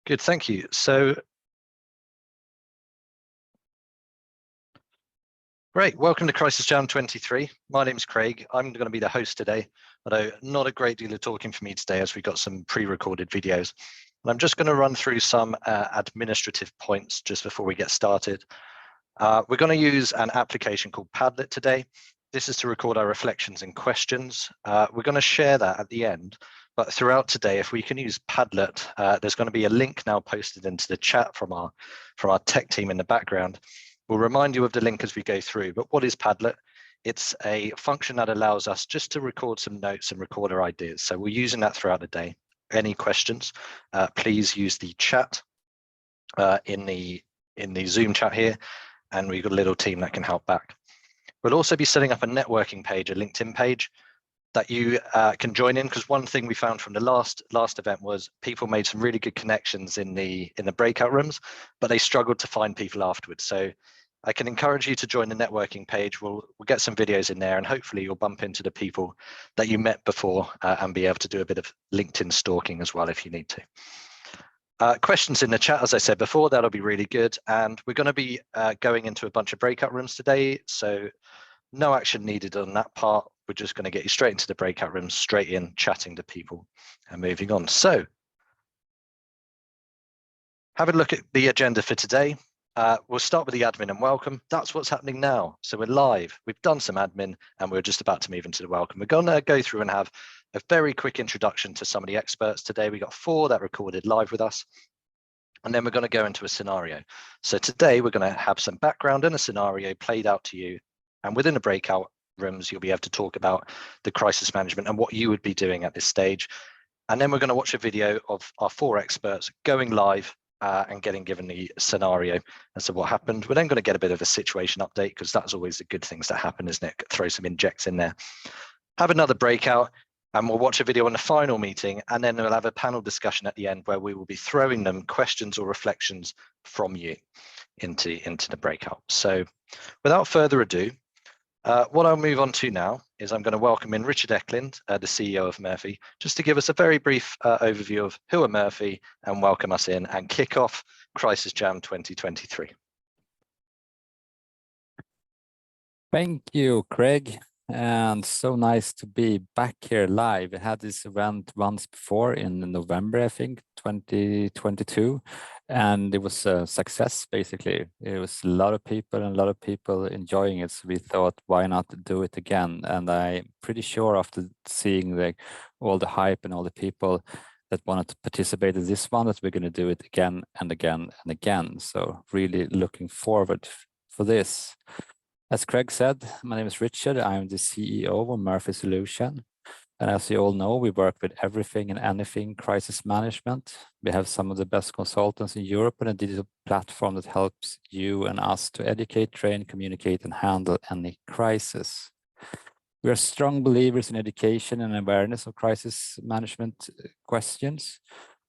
Good, thank you. So, great, welcome to Crisis Jam 23. My name's Craig. I'm going to be the host today, although not a great deal of talking for me today as we got some pre-recorded videos. And I'm just going to run through some administrative points just before we get started. We're going to use an application called Padlet today. This is to record our reflections and questions. We're going to share that at the end. But throughout today, if we can use Padlet, there's going to be a link now posted into the chat from our tech team in the background. We'll remind you of the link as we go through. But what is Padlet? It's a function that allows us just to record some notes and record our ideas. So we're using that throughout the day. Any questions, please use the chat in the Zoom chat here, and we've got a little team that can help back. We'll also be setting up a networking page, a LinkedIn page that you can join in, because one thing we found from the last event was people made some really good connections in the breakout rooms, but they struggled to find people afterwards. So I can encourage you to join the networking page. We'll get some videos in there, and hopefully you'll bump into the people that you met before and be able to do a bit of LinkedIn stalking as well if you need to. Questions in the chat, as I said before, that'll be really good. And we're going to be going into a bunch of breakout rooms today, so no action needed on that part. We're just going to get you straight into the breakout rooms, straight in, chatting to people and moving on. So have a look at the agenda for today. We'll start with the admin and welcome. That's what's happening now. So we're live. We've done some admin and we're just about to move into the welcome. We're going to go through and have a very quick introduction to some of the experts today. We got 4 that recorded live with us. And then we're going to go into a scenario. So today we're going to have some background and a scenario played out to you. And within the breakout rooms, you'll be able to talk about the crisis management and what you would be doing at this stage. And then we're going to watch a video of our 4 experts going live and getting given the scenario and so what happened. We're then going to get a bit of a situation update, because that's always the good things that happen, isn't it? Throw some injects in there. Have another breakout, and we'll watch a video on the final meeting, and then we'll have a panel discussion at the end where we will be throwing them questions or reflections from you into the breakout. So without further ado, what I'll move on to now is I'm going to welcome in Richard Eklund, the CEO of Murphy, just to give us a very brief overview of who are Murphy and welcome us in and kick off Crisis Jam 2023. Thank you, Craig. And so nice to be back here live. I had this event once before in November, I think, 2022. And it was a success, basically. It was a lot of people and a lot of people enjoying it. So we thought, why not do it again? And I'm pretty sure after seeing all the hype and all the people that wanted to participate in this one, that we're going to do it again and again and again. So really looking forward for this. As Craig said, my name is Richard. I'm the CEO of Murphy Solution. And as you all know, we work with everything and anything crisis management. We have some of the best consultants in Europe and a digital platform that helps you and us to educate, train, communicate, and handle any crisis. We are strong believers in education and awareness of crisis management questions.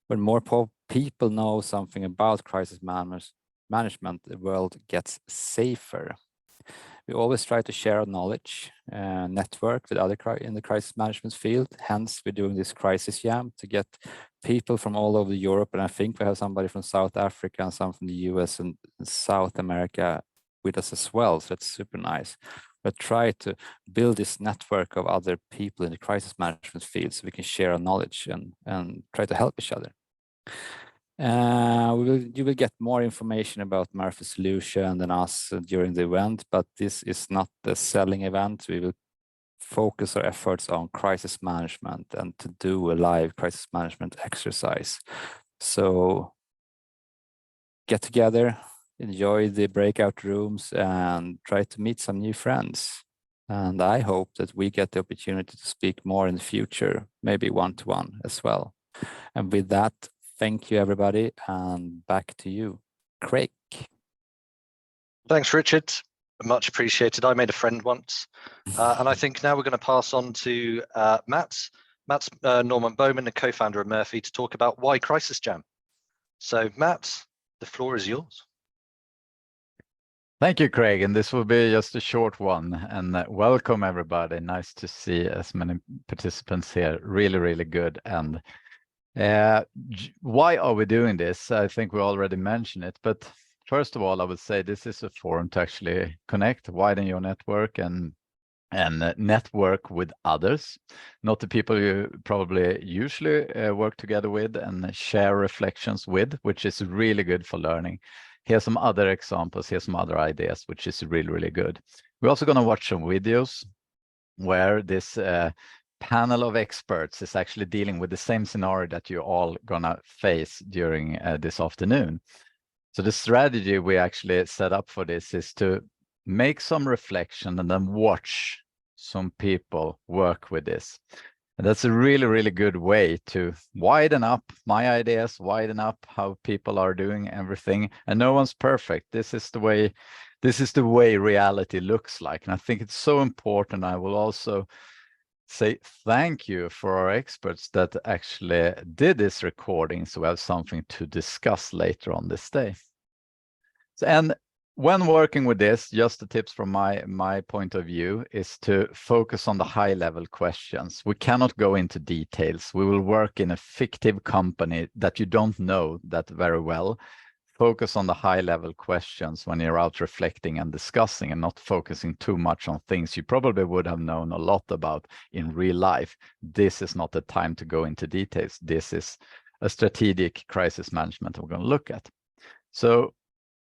When more people know something about crisis management, the world gets safer. We always try to share our knowledge, network with other in the crisis management field. Hence, we're doing this Crisis Jam to get people from all over Europe. And I think we have somebody from South Africa and some from the US and South America with us as well. So it's super nice. But try to build this network of other people in the crisis management field so we can share our knowledge and try to help each other. You will get more information about Murphy Solution than us during the event, but this is not the selling event. We will focus our efforts on crisis management and to do a live crisis management exercise. So get together, enjoy the breakout rooms, and try to meet some new friends. And I hope that we get the opportunity to speak more in the future, maybe one-to-one as well. And with that, thank you, everybody, and back to you, Craig. Thanks, Richard. Much appreciated. I made a friend once. And I think now we're going to pass on to Matt. Matt's Norman Bowman, the co-founder of Murphy, to talk about why Crisis Jam. So, Matt, the floor is yours. Thank you, Craig. And this will be just a short one. And welcome, everybody. Nice to see as many participants here. Really, really good. And Why are we doing this? I think we already mentioned it, but first of all, I would say this is a forum to actually connect, widen your network, and network with others, not the people you probably usually work together with and share reflections with, which is really good for learning. Here's some other examples, here's some other ideas, which is really, really good. We're also going to watch some videos where this panel of experts is actually dealing with the same scenario that you're all gonna face during this afternoon. So the strategy we actually set up for this is to make some reflection and then watch some people work with this. And that's a really, really good way to widen up my ideas, widen up how people are doing everything. And no one's perfect. This is the way reality looks like. And I think it's so important. I will also say thank you for our experts that actually did this recording, so we have something to discuss later on this day. So, and when working with this, just the tips from my point of view is to focus on the high level questions. We cannot go into details. We will work in a fictive company that you don't know that very well. Focus on the high level questions when you're out reflecting and discussing, and not focusing too much on things you probably would have known a lot about in real life. This is not the time to go into details. This is a strategic crisis management we're going to look at. So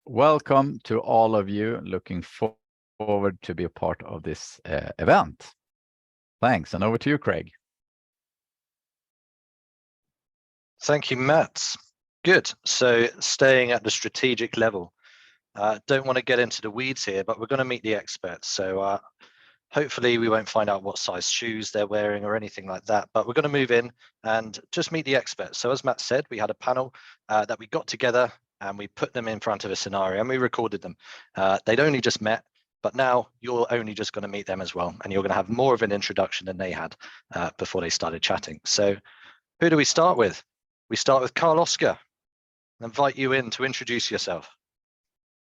welcome to all of you. Looking forward to be a part of this event. Thanks, and over to you, Craig. Thank you, Matt. Good. So staying at the strategic level, don't want to get into the weeds here, but we're going to meet the experts. So hopefully we won't find out what size shoes they're wearing or anything like that, but we're going to move in and just meet the experts. So as Matt said, we had a panel that we got together and we put them in front of a scenario and we recorded them. They'd only just met, but now you're only just going to meet them as well. And you're going to have more of an introduction than they had before they started chatting. So who do we start with? We start with Carl-Oskar. I invite you in to introduce yourself.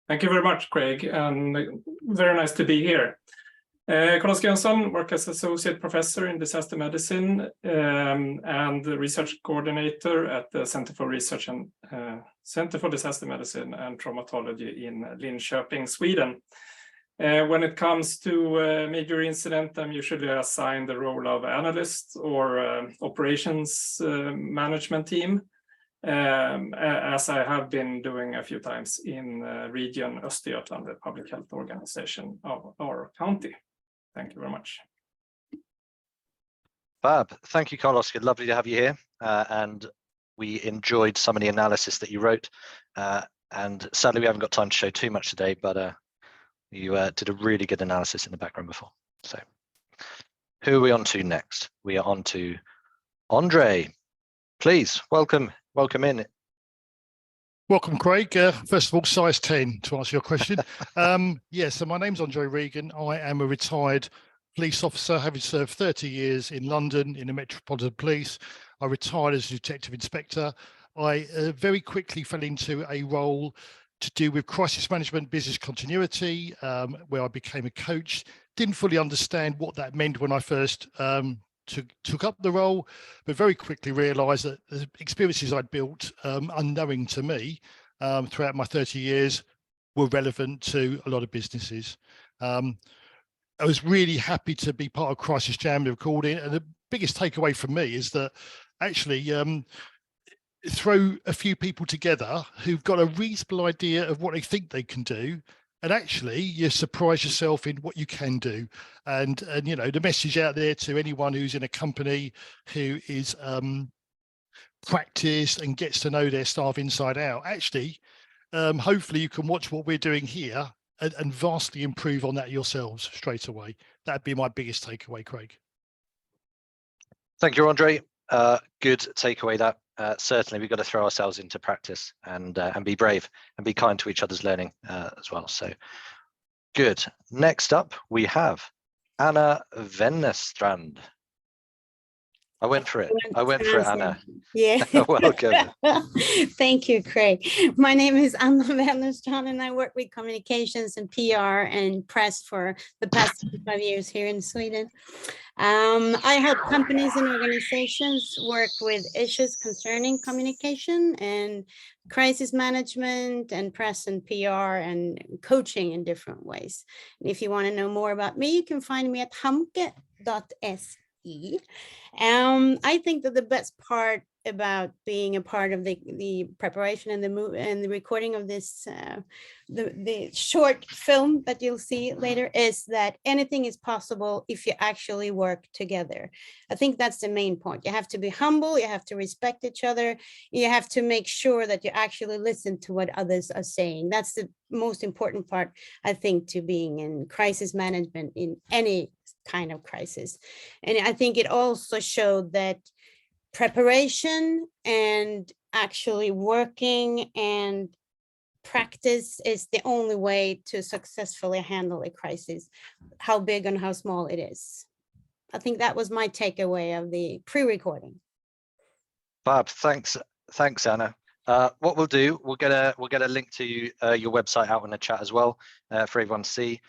Thank you very much, Craig, and very nice to be here. Carl-Oskar Jönsson, work as Associate Professor in Disaster Medicine and Research Coordinator at the Center for Research and Center for Disaster Medicine and Traumatology in Linköping, Sweden. When it comes to major incident, I'm usually assigned the role of analyst or operations management team, as I have been doing a few times in Region Östergötland, the public health organization of our county. Thank you very much. Fab. Thank you, Carl-Oskar. Lovely to have you here. And we enjoyed some of the analysis that you wrote. And sadly, we haven't got time to show too much today, but you did a really good analysis in the background before. So who are we on to next? We are on to Andre. Please, welcome in. Welcome, Craig. First of all, size 10 to answer your question. So my name's Andre Regan. I am a retired police officer, having served 30 years in London in the Metropolitan Police. I retired as a detective inspector. I very quickly fell into a role to do with crisis management, business continuity, where I became a coach. Didn't fully understand what that meant when I first took up the role, but very quickly realized that the experiences I'd built unknowing to me throughout my 30 years were relevant to a lot of businesses. I was really happy to be part of Crisis Jam, the recording, and the biggest takeaway from me is that actually throw a few people together who've got a reasonable idea of what they think they can do, and actually you surprise yourself in what you can do. And you know, the message out there to anyone who's in a company who is practiced and gets to know their staff inside out, actually hopefully you can watch what we're doing here and vastly improve on that yourselves straight away. That'd be my biggest takeaway, Craig. Thank you, Andre. Good takeaway that. Certainly we've got to throw ourselves into practice and be brave and be kind to each other's learning as well. So good. Next up, we have Anna Wennerstrand. I went for it. I went for it, Anna. Yeah. Welcome. Thank you, Craig. My name is Anna Wennerstrand, and I work with communications and PR and press for the past 5 years here in Sweden. I help companies and organizations work with issues concerning communication and crisis management and press and PR and coaching in different ways. And if you want to know more about me, you can find me at hamke.se. I think that the best part about being a part of the preparation and the recording of this the short film that you'll see later is that anything is possible if you actually work together. I think that's the main point. You have to be humble, you have to respect each other, you have to make sure that you actually listen to what others are saying. That's the most important part, I think, to being in crisis management in any kind of crisis. And I think it also showed that preparation and actually working and practice is the only way to successfully handle a crisis, how big and how small it is. I think that was my takeaway of the pre-recording. Fab, thanks, Anna. What we'll do, we'll get a link to your website out in the chat as well for everyone to see.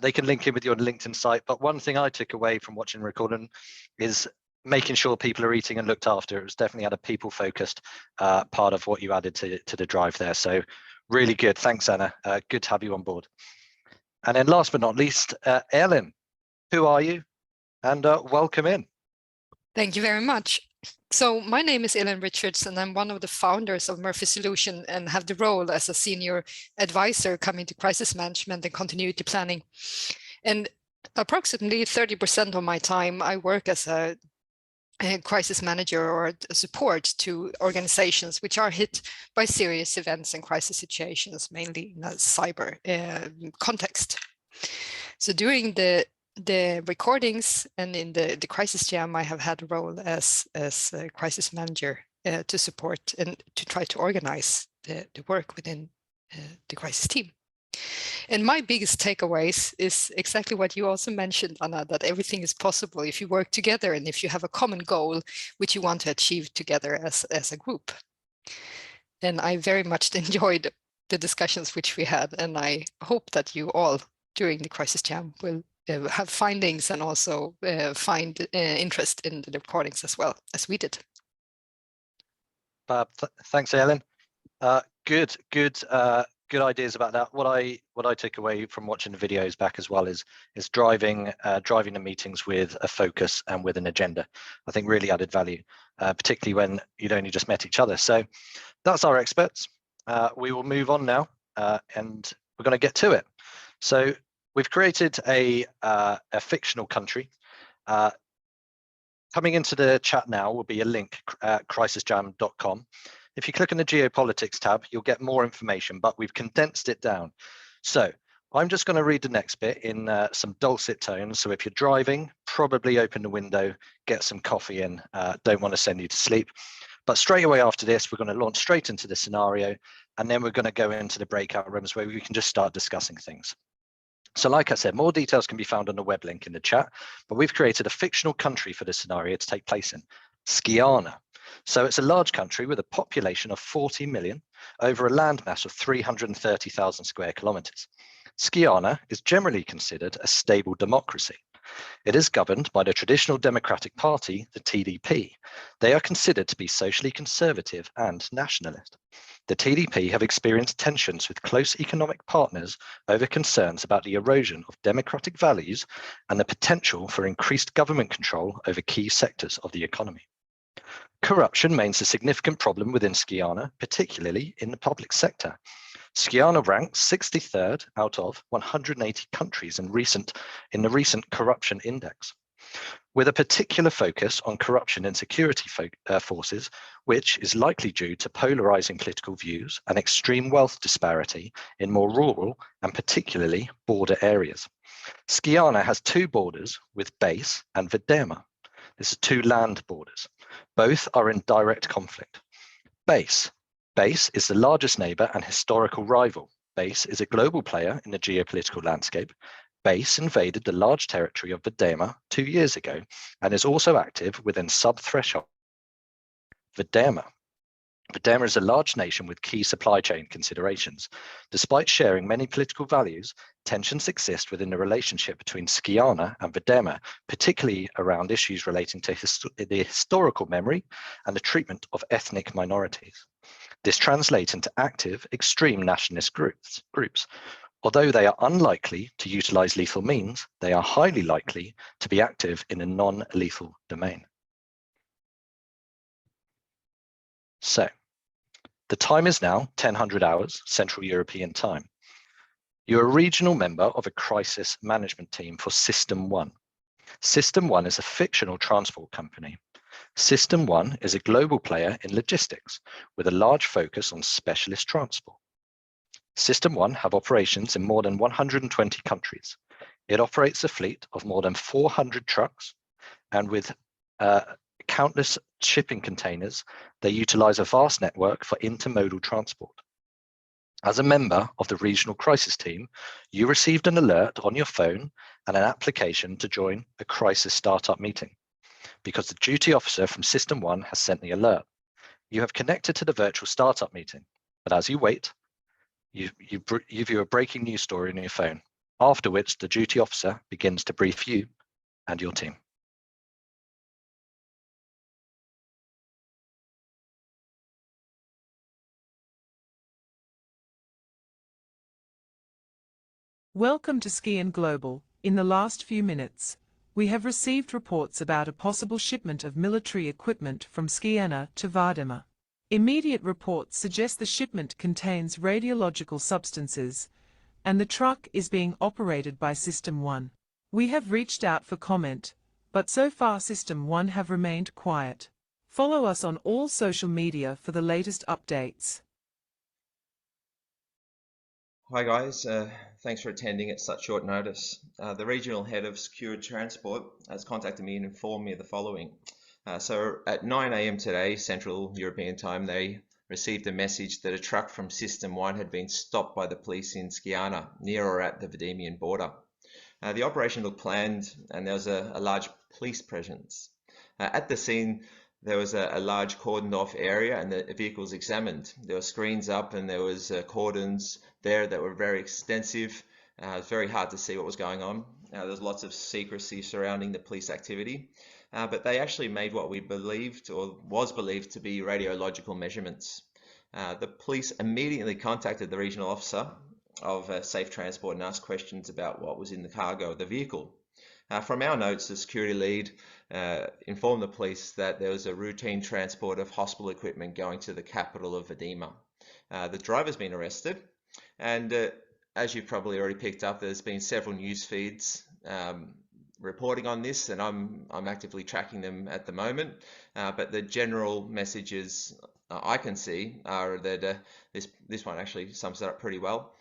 They can link in with your LinkedIn site. But one thing I took away from watching the recording is making sure people are eating and looked after. It was definitely had a people-focused part of what you added to the drive there. So really good. Thanks, Anna. Good to have you on board. And then last but not least, Elin, who are you? And welcome in. Thank you very much. So my name is Elin Richards, and I'm one of the founders of Murphy Solution and have the role as a senior advisor coming to crisis management and continuity planning. And approximately 30% of my time, I work as a crisis manager or a support to organizations which are hit by serious events and crisis situations, mainly in a cyber context. So during the recordings and in the crisis jam, I have had a role as a crisis manager to support and to try to organize the work within the crisis team. And my biggest takeaways is exactly what you also mentioned, Anna, that everything is possible if you work together and if you have a common goal which you want to achieve together as a group. And I very much enjoyed the discussions which we had, and I hope that you all during the crisis jam will have findings and also find interest in the recordings as well as we did. Thanks, Elin. Good ideas about that. What I took away from watching the videos back as well is driving the meetings with a focus and with an agenda. I think really added value, particularly when you'd only just met each other. So that's our experts. We will move on now, and we're going to get to it. So we've created a fictional country. Coming into the chat now will be a link at crisisjam.com. If you click on the geopolitics tab, you'll get more information, but we've condensed it down. So I'm just going to read the next bit in some dulcet tones. So if you're driving, probably open the window, get some coffee in. Don't want to send you to sleep. But straight away after this, we're going to launch straight into the scenario, and then we're going to go into the breakout rooms where we can just start discussing things. So like I said, more details can be found on the web link in the chat, but we've created a fictional country for this scenario to take place in, Skiana. So it's a large country with a population of 40 million over a landmass of 330,000 square kilometers. Skiana is generally considered a stable democracy. It is governed by the traditional Democratic Party, the TDP. They are considered to be socially conservative and nationalist. The TDP have experienced tensions with close economic partners over concerns about the erosion of democratic values and the potential for increased government control over key sectors of the economy. Corruption remains a significant problem within Skiana, particularly in the public sector. Skiana ranks 63rd out of 180 countries in the recent corruption index, with a particular focus on corruption in security forces, which is likely due to polarizing political views and extreme wealth disparity in more rural and particularly border areas. Skiana has two borders with Base and Videma. This is two land borders. Both are in direct conflict. Base is the largest neighbor and historical rival. Base is a global player in the geopolitical landscape base invaded the large territory of Videma 2 years ago and is also active within sub-threshold. Videma is a large nation with key supply chain considerations. Despite sharing many political values, tensions exist within the relationship between Skiana and Videma, particularly around issues relating to the historical memory and the treatment of ethnic minorities. This translates into active, extreme nationalist groups. Although they are unlikely to utilize lethal means, they are highly likely to be active in a non-lethal domain. So, the time is now 1000 hours, Central European time. You're a regional member of a crisis management team for System 1. System 1 is a fictional transport company. System 1 is a global player in logistics with a large focus on specialist transport. System 1 have operations in more than 120 countries. It operates a fleet of more than 400 trucks, and with countless shipping containers, they utilize a vast network for intermodal transport. As a member of the regional crisis team, you received an alert on your phone and an application to join a crisis startup meeting. Because the duty officer from System 1 has sent the alert, you have connected to the virtual startup meeting, but as you wait, you view a breaking news story on your phone, after which the duty officer begins to brief you and your team. Welcome to Skian Global. In the last few minutes, we have received reports about a possible shipment of military equipment from Skiana to Videma. Immediate reports suggest the shipment contains radiological substances, and the truck is being operated by System 1. We have reached out for comment, but so far System 1 have remained quiet. Follow us on all social media for the latest updates. Hi guys, thanks for attending at such short notice. The regional head of secured transport has contacted me and informed me of the following. So at 9 AM today, Central European time, they received a message that a truck from System 1 had been stopped by the police in Skiana, near or at the Videmian border. The operation looked planned and there was a large police presence. At the scene, there was a large cordoned off area and the vehicle was examined. There were screens up and there was cordons there that were very extensive. It was very hard to see what was going on. There was lots of secrecy surrounding the police activity, but they actually made what we believed or was believed to be radiological measurements. The police immediately contacted the regional officer of Safe Transport and asked questions about what was in the cargo of the vehicle. From our notes, the security lead informed the police that there was a routine transport of hospital equipment going to the capital of Videma. The driver's been arrested, and as you've probably already picked up, there's been several news feeds reporting on this, and I'm actively tracking them at the moment. But the general messages I can see are that this one actually sums it up pretty well.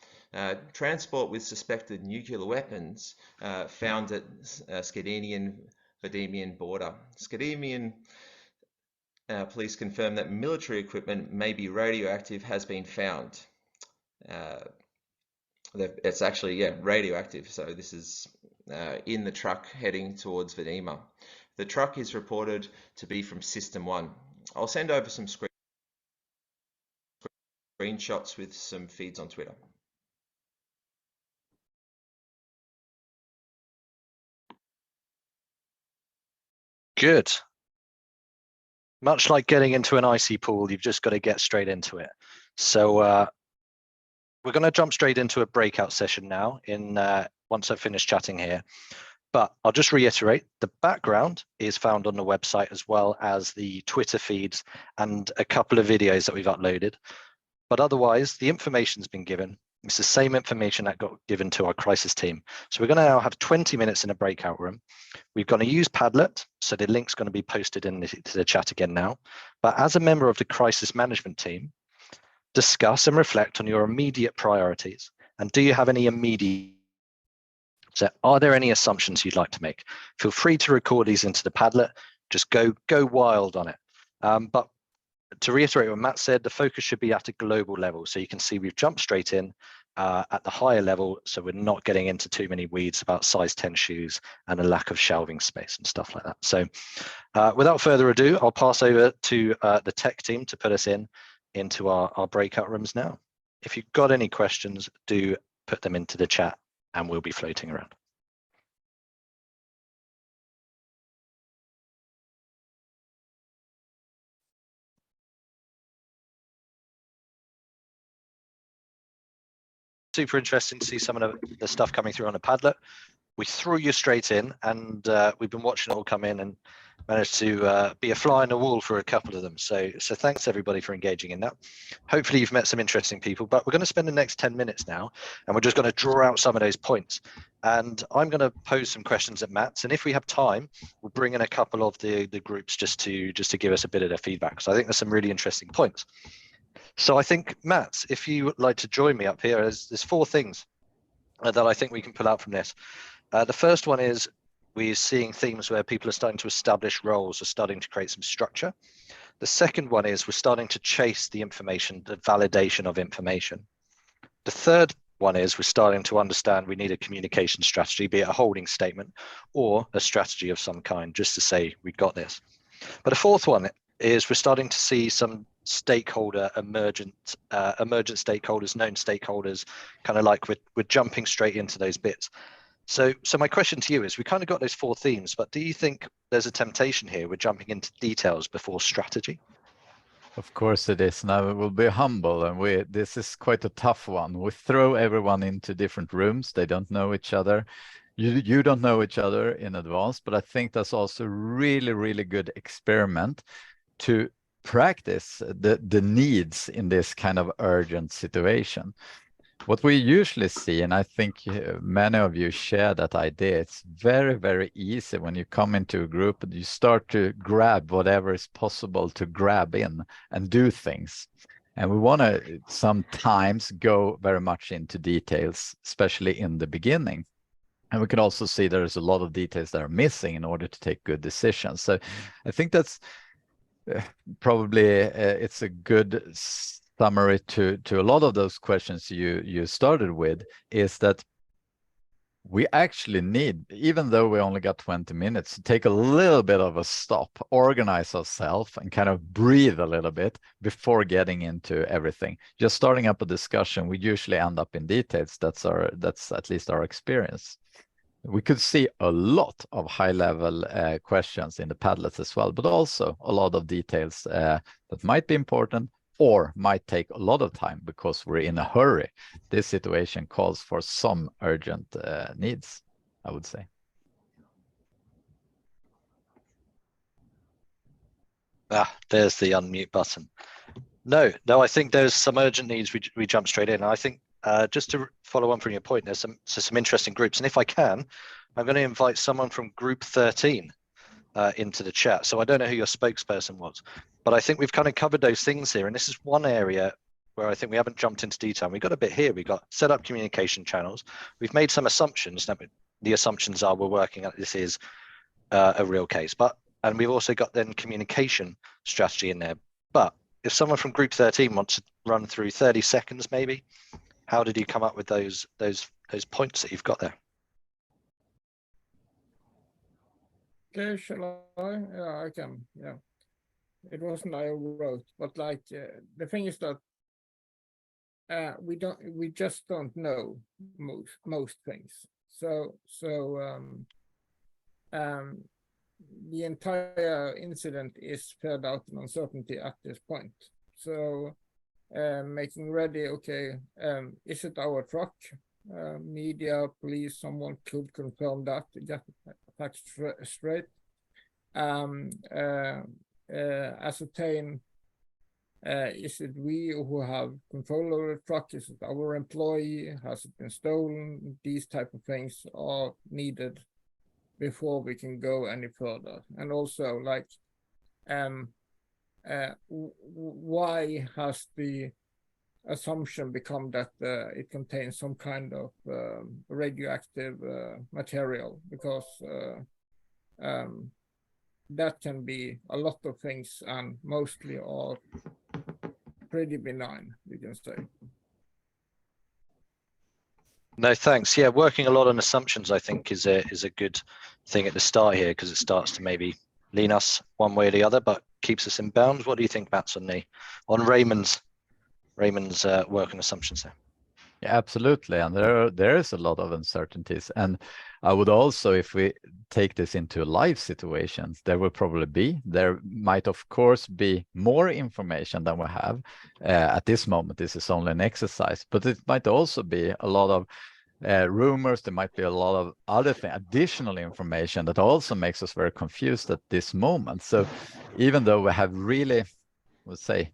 Transport with suspected nuclear weapons found at Skadinian-Videmian border. Skadinian police confirm that military equipment may be radioactive has been found. It's actually, radioactive. So this is in the truck heading towards Videma. The truck is reported to be from System 1. I'll send over some screenshots with some feeds on Twitter. Good. Much like getting into an icy pool, you've just got to get straight into it. So we're going to jump straight into a breakout session now once I've finished chatting here. But I'll just reiterate, the background is found on the website as well as the Twitter feeds and a couple of videos that we've uploaded. But otherwise, the information's been given. It's the same information that got given to our crisis team. So we're going to now have 20 minutes in a breakout room. We're going to use Padlet, so the link's going to be posted into the chat again now. But as a member of the crisis management team, discuss and reflect on your immediate priorities. And do you have any immediate? So are there any assumptions you'd like to make? Feel free to record these into the Padlet. Just go wild on it. But to reiterate what Matt said, the focus should be at a global level. So you can see we've jumped straight in. at the higher level, so we're not getting into too many weeds about size 10 shoes and a lack of shelving space and stuff like that. So without further ado, I'll pass over to the tech team to put us into our breakout rooms now. If you've got any questions, do put them into the chat and we'll be floating around. Super interesting to see some of the stuff coming through on a Padlet. We threw you straight in, and we've been watching it all come in and managed to be a fly on the wall for a couple of them. So thanks everybody for engaging in that. Hopefully you've met some interesting people, but we're going to spend the next 10 minutes now, and we're just going to draw out some of those points. And I'm going to pose some questions at Mats, and if we have time, we'll bring in a couple of the groups just to give us a bit of their feedback. So I think there's some really interesting points. So I think, Mats, if you would like to join me up here, there's 4 things that I think we can pull out from this. The first one is we're seeing themes where people are starting to establish roles, are starting to create some structure. The second one is we're starting to chase the information, the validation of information. The third one is we're starting to understand we need a communication strategy, be it a holding statement or a strategy of some kind, just to say we got this. But the fourth one is we're starting to see some stakeholder emergent stakeholders, known stakeholders, kind of like we're jumping straight into those bits. So my question to you is, we kind of got those 4 themes, but do you think there's a temptation here? We're jumping into details before strategy? Of course it is. Now we'll be humble, and this is quite a tough one. We throw everyone into different rooms. They don't know each other. You don't know each other in advance, but I think that's also really, really good experiment to practice the needs in this kind of urgent situation. What we usually see, and I think many of you share that idea, it's very, very easy when you come into a group and you start to grab whatever is possible to grab in and do things. And we want to sometimes go very much into details, especially in the beginning. And we can also see there's a lot of details that are missing in order to take good decisions. So I think that's probably it's a good summary to a lot of those questions you started with, is that we actually need, even though we only got 20 minutes, to take a little bit of a stop, organize ourselves, and kind of breathe a little bit before getting into everything. Just starting up a discussion, we usually end up in details. That's at least our experience. We could see a lot of high-level questions in the Padlets as well, but also a lot of details that might be important or might take a lot of time because we're in a hurry. This situation calls for some urgent needs, I would say. There's the unmute button. No, I think there's some urgent needs. We jump straight in. I think just to follow on from your point, there's some interesting groups. And if I can, I'm going to invite someone from group 13 into the chat. So I don't know who your spokesperson was, but I think we've kind of covered those things here. And this is one area where I think we haven't jumped into detail. We got a bit here. We got set up communication channels. We've made some assumptions. The assumptions are we're working at this is a real case, and we've also got then communication strategy in there. But if someone from group 13 wants to run through 30 seconds, maybe, how did you come up with those points that you've got there? Okay, shall I? Yeah, I can. Yeah, it wasn't I who wrote, but like the thing is that we just don't know most things. So the entire incident is spread out in uncertainty at this point. So making ready, okay, is it our truck? Media, police, someone could confirm that, get facts straight. Ascertain, is it we who have control over the truck? Is it our employee? Has it been stolen? These type of things are needed before we can go any further. And also, like, why has the assumption become that it contains some kind of radioactive material? Because that can be a lot of things, and mostly are pretty benign, you can say. No, thanks. Yeah, working a lot on assumptions, I think, is a good thing at the start here, because it starts to maybe lean us one way or the other, but keeps us in bounds. What do you think, Mats, on Raymond's work and assumptions there? Yeah, absolutely, and there is a lot of uncertainties, and I would also, if we take this into live situations, there might of course be more information than we have at this moment. This is only an exercise, but it might also be a lot of rumors. There might be a lot of other additional information that also makes us very confused at this moment. So even though we have really, let's say,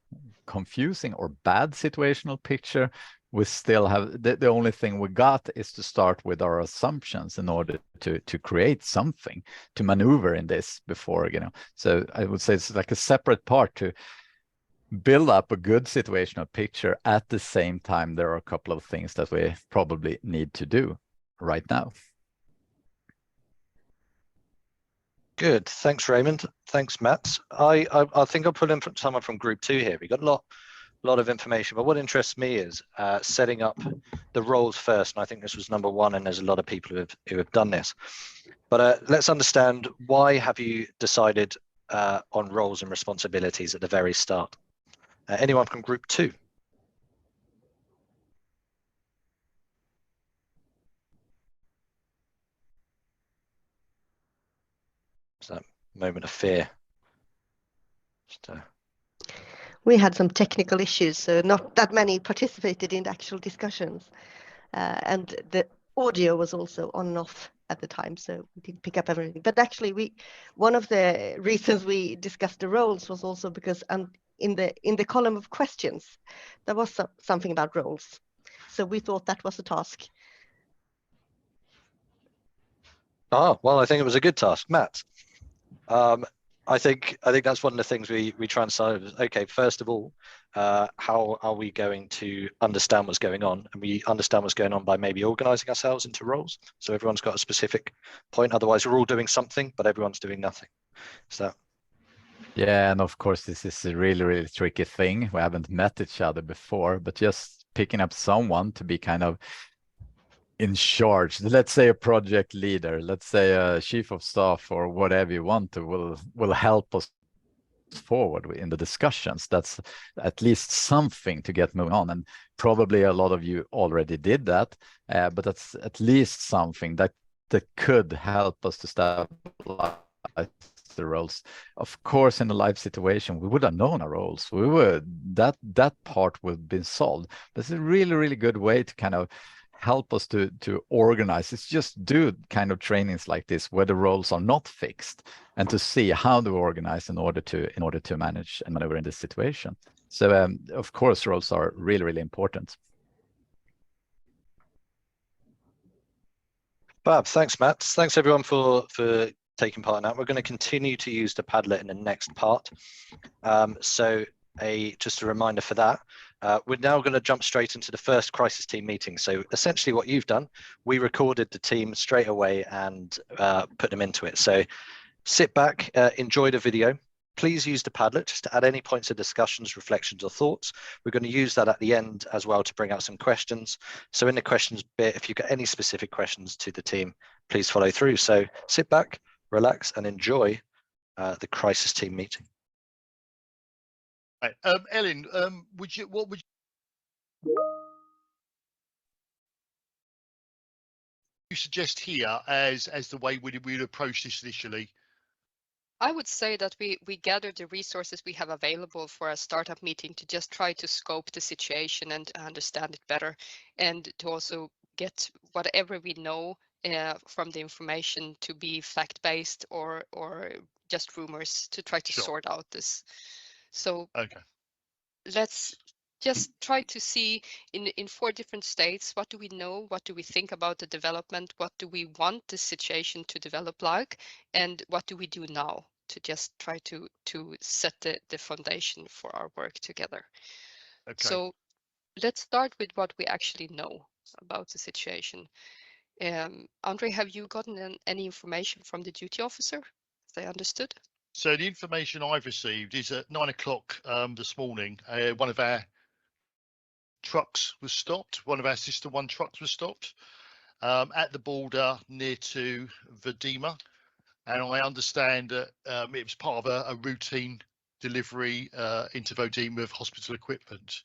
confusing or bad situational picture, we still have the only thing we got is to start with our assumptions in order to create something to maneuver in this before, So I would say it's like a separate part to build up a good situational picture. At the same time, there are a couple of things that we probably need to do right now. Good. Thanks, Raymond. Thanks, Mats. I think I'll put in someone from group 2 here. We got a lot of information, but what interests me is setting up the roles first. And I think this was number 1, and there's a lot of people who have done this. But let's understand, why have you decided on roles and responsibilities at the very start? Anyone from group 2? It's that moment of fear. We had some technical issues, so not that many participated in the actual discussions. And the audio was also on and off at the time, so we didn't pick up everything. But actually, one of the reasons we discussed the roles was also because in the column of questions, there was something about roles. So we thought that was a task. Oh, well, I think it was a good task, Matt. I think that's one of the things we try and solve is, okay, first of all, how are we going to understand what's going on? And we understand what's going on by maybe organizing ourselves into roles. So everyone's got a specific point. Otherwise, we're all doing something, but everyone's doing nothing. So. Yeah, and of course, this is a really, really tricky thing. We haven't met each other before, but just picking up someone to be kind of in charge, let's say a project leader, let's say a chief of staff, or whatever you want to, will help us forward in the discussions. That's at least something to get moving on, and probably a lot of you already did that, but that's at least something that could help us to stabilize the roles. Of course, in a live situation, we would have known our roles. That part would have been solved. That's a really, really good way to kind of help us to organize. It's just do kind of trainings like this where the roles are not fixed, and to see how to organize in order to manage and maneuver in this situation. So of course, roles are really, really important. Fab, thanks, Matt. Thanks everyone for taking part in that. We're going to continue to use the Padlet in the next part. So just a reminder for that. We're now going to jump straight into the first crisis team meeting. So essentially what you've done, we recorded the team straight away and put them into it. So sit back, enjoy the video. Please use the Padlet just to add any points of discussions, reflections, or thoughts. We're going to use that at the end as well to bring out some questions. So in the questions bit, if you've got any specific questions to the team, please follow through. So sit back, relax, and enjoy the crisis team meeting. Right. Ellen, what would you suggest here as the way we'd approach this initially? I would say that we gather the resources we have available for a startup meeting to just try to scope the situation and understand it better, and to also get whatever we know from the information to be fact-based or just rumors, to try to sort out this. So okay, let's just try to see in 4 different states, what do we know, what do we think about the development, what do we want the situation to develop like, and what do we do now to just try to set the foundation for our work together. Okay. So let's start with what we actually know about the situation. Andre, have you gotten any information from the duty officer, as I understood? So the information I've received is at 9 o'clock this morning, one of our trucks was stopped. One of our System 1 trucks was stopped at the border near to Vadima. And I understand that it was part of a routine delivery into Vodima of hospital equipment.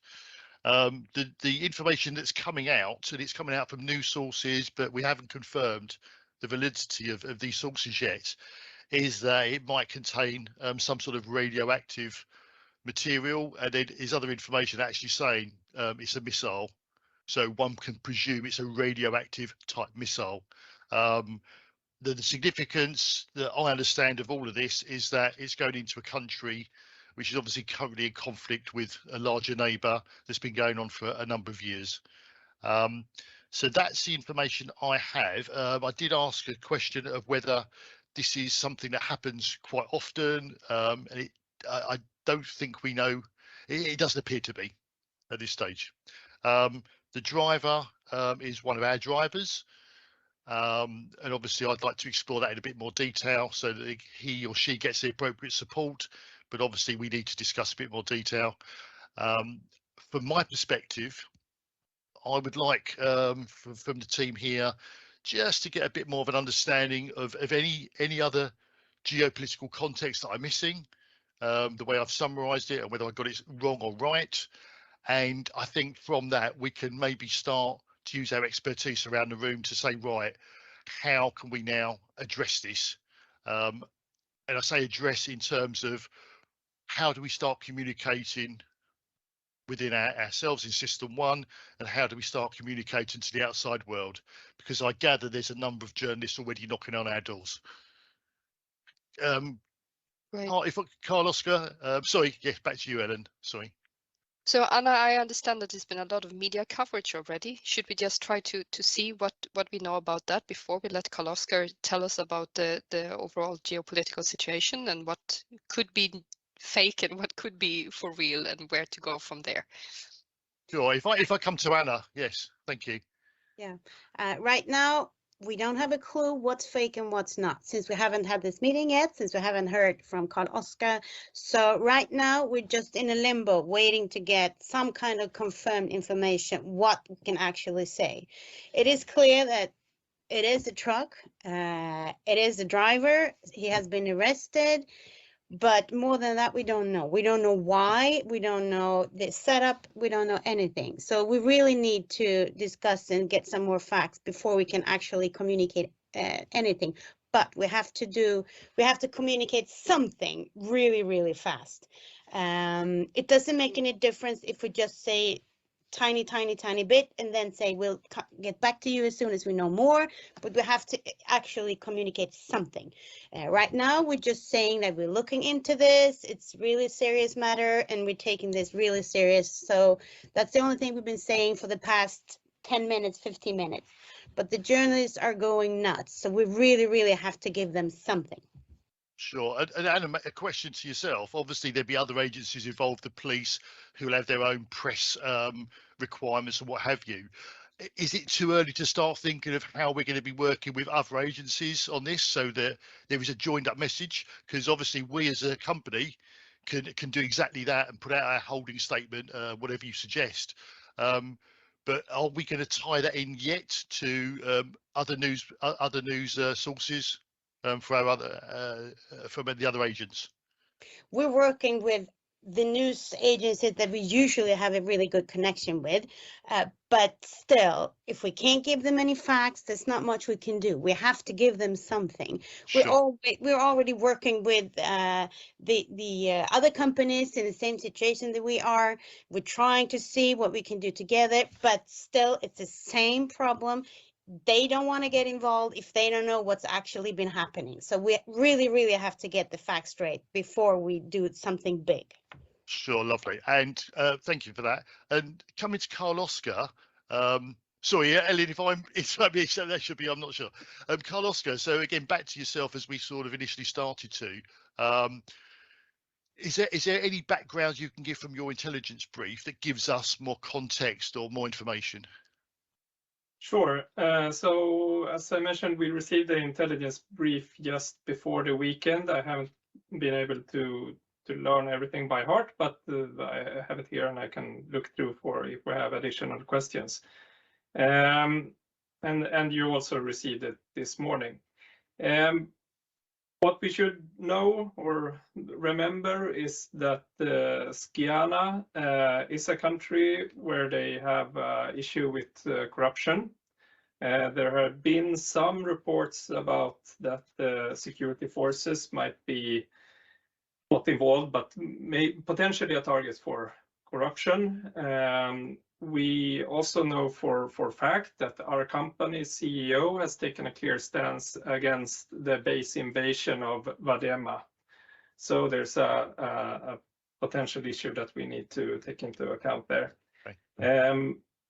The information that's coming out, and it's coming out from news sources, but we haven't confirmed the validity of these sources yet, is that it might contain some sort of radioactive material, and then is other information actually saying it's a missile. So one can presume it's a radioactive type missile. The significance that I understand of all of this is that it's going into a country which is obviously currently in conflict with a larger neighbour that's been going on for a number of years. So that's the information I have. I did ask a question of whether this is something that happens quite often, and I don't think we know. It doesn't appear to be at this stage. The driver is one of our drivers. And obviously I'd like to explore that in a bit more detail so that he or she gets the appropriate support, but obviously we need to discuss a bit more detail. From my perspective, I would like from the team here just to get a bit more of an understanding of any other geopolitical context that I'm missing, the way I've summarized it and whether I got it wrong or right. And I think from that we can maybe start to use our expertise around the room to say, right, how can we now address this? And I say address in terms of how do we start communicating within ourselves in System 1, and how do we start communicating to the outside world? Because I gather there's a number of journalists already knocking on our doors. Right. If Carl-Oscar, sorry, yes, back to you, Ellen. Sorry. So Anna, I understand that there's been a lot of media coverage already. Should we just try to see what we know about that before we let Carl-Oscar tell us about the overall geopolitical situation and what could be fake and what could be for real and where to go from there? Sure. If I come to Anna, yes, thank you. Yeah. Right now, we don't have a clue what's fake and what's not, since we haven't had this meeting yet, since we haven't heard from Carl-Oscar. So right now, we're just in a limbo, waiting to get some kind of confirmed information, what we can actually say. It is clear that it is a truck, it is a driver, he has been arrested. But more than that, we don't know. We don't know why. We don't know the setup. We don't know anything. So we really need to discuss and get some more facts before we can actually communicate anything. But we have to communicate something really, really fast. It doesn't make any difference if we just say tiny bit and then say we'll get back to you as soon as we know more, but we have to actually communicate something. Right now we're just saying that we're looking into this, it's really serious matter and we're taking this really serious. So that's the only thing we've been saying for the past 10 minutes, 15 minutes, but the journalists are going nuts, so we really have to give them something. Sure. And Anna, a question to yourself. Obviously, there'd be other agencies involved, the police, who will have their own press requirements and what have you. Is it too early to start thinking of how we're going to be working with other agencies on this so that there is a joined up message? Because obviously we as a company can do exactly that and put out our holding statement, whatever you suggest. But are we going to tie that in yet to other news sources? For our other from the other agents? We're working with the news agencies that we usually have a really good connection with, but still, if we can't give them any facts, there's not much we can do. We have to give them something. Sure. We're already working with the other companies in the same situation that we are. We're trying to see what we can do together, but still, it's the same problem. They don't want to get involved if they don't know what's actually been happening. So we really have to get the facts straight before we do something big. Sure, lovely. And thank you for that. And coming to Carl-Oscar, sorry, Ellen, that should be, I'm not sure. Carl-Oscar, so again, back to yourself as we sort of initially started to. Is there any background you can give from your intelligence brief that gives us more context or more information? Sure. So as I mentioned, we received the intelligence brief just before the weekend. I haven't been able to to learn everything by heart, but I have it here and I can look through for if we have additional questions. And you also received it this morning. What we should know or remember is that Skiana is a country where they have issue with corruption. There have been some reports about that the security forces might be not involved, but may potentially a target for corruption. We also know for fact that our company's CEO has taken a clear stance against the base invasion of Vadema. So there's a potential issue that we need to take into account there. Right.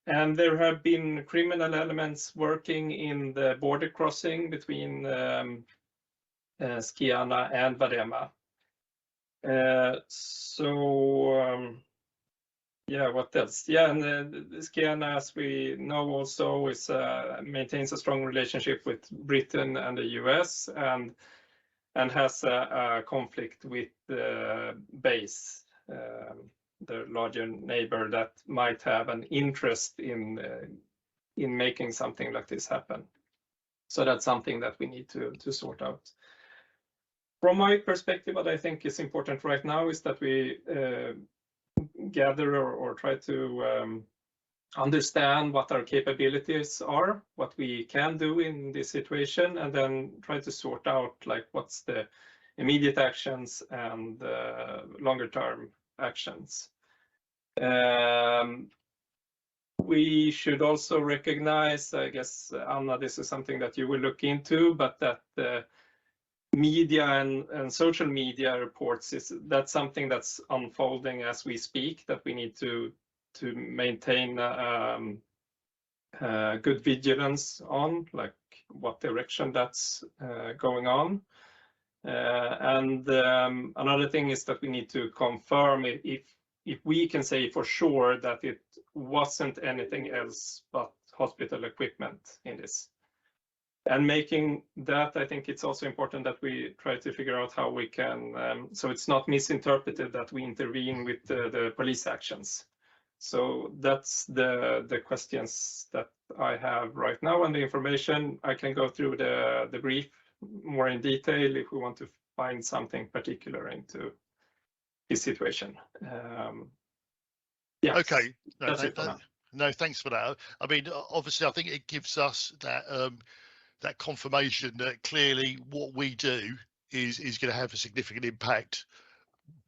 And there have been criminal elements working in the border crossing between Skiana and Vadema. Yeah, what else? Yeah, and Skiana, as we know, also is maintains a strong relationship with Britain and the US, and has a conflict with BASE, the larger neighbor that might have an interest in making something like this happen. So that's something that we need to sort out. From my perspective, what I think is important right now is that we gather or try to understand what our capabilities are, what we can do in this situation, and then try to sort out like what's the immediate actions and longer term actions. We should also recognize, I guess, Anna, this is something that you will look into, but that media and social media reports that's something that's unfolding as we speak, that we need to maintain good vigilance on, like what direction that's going on. And another thing is that we need to confirm if we can say for sure that it wasn't anything else but hospital equipment in this. And making that, I think it's also important that we try to figure out how we can, so it's not misinterpreted that we intervene with the police actions. So that's the questions that I have right now, and the information. I can go through the brief more in detail if we want to find something particular into this situation. Yeah. Okay. That's it for now. No, thanks for that. I mean, obviously, I think it gives us that that confirmation that clearly what we do is going to have a significant impact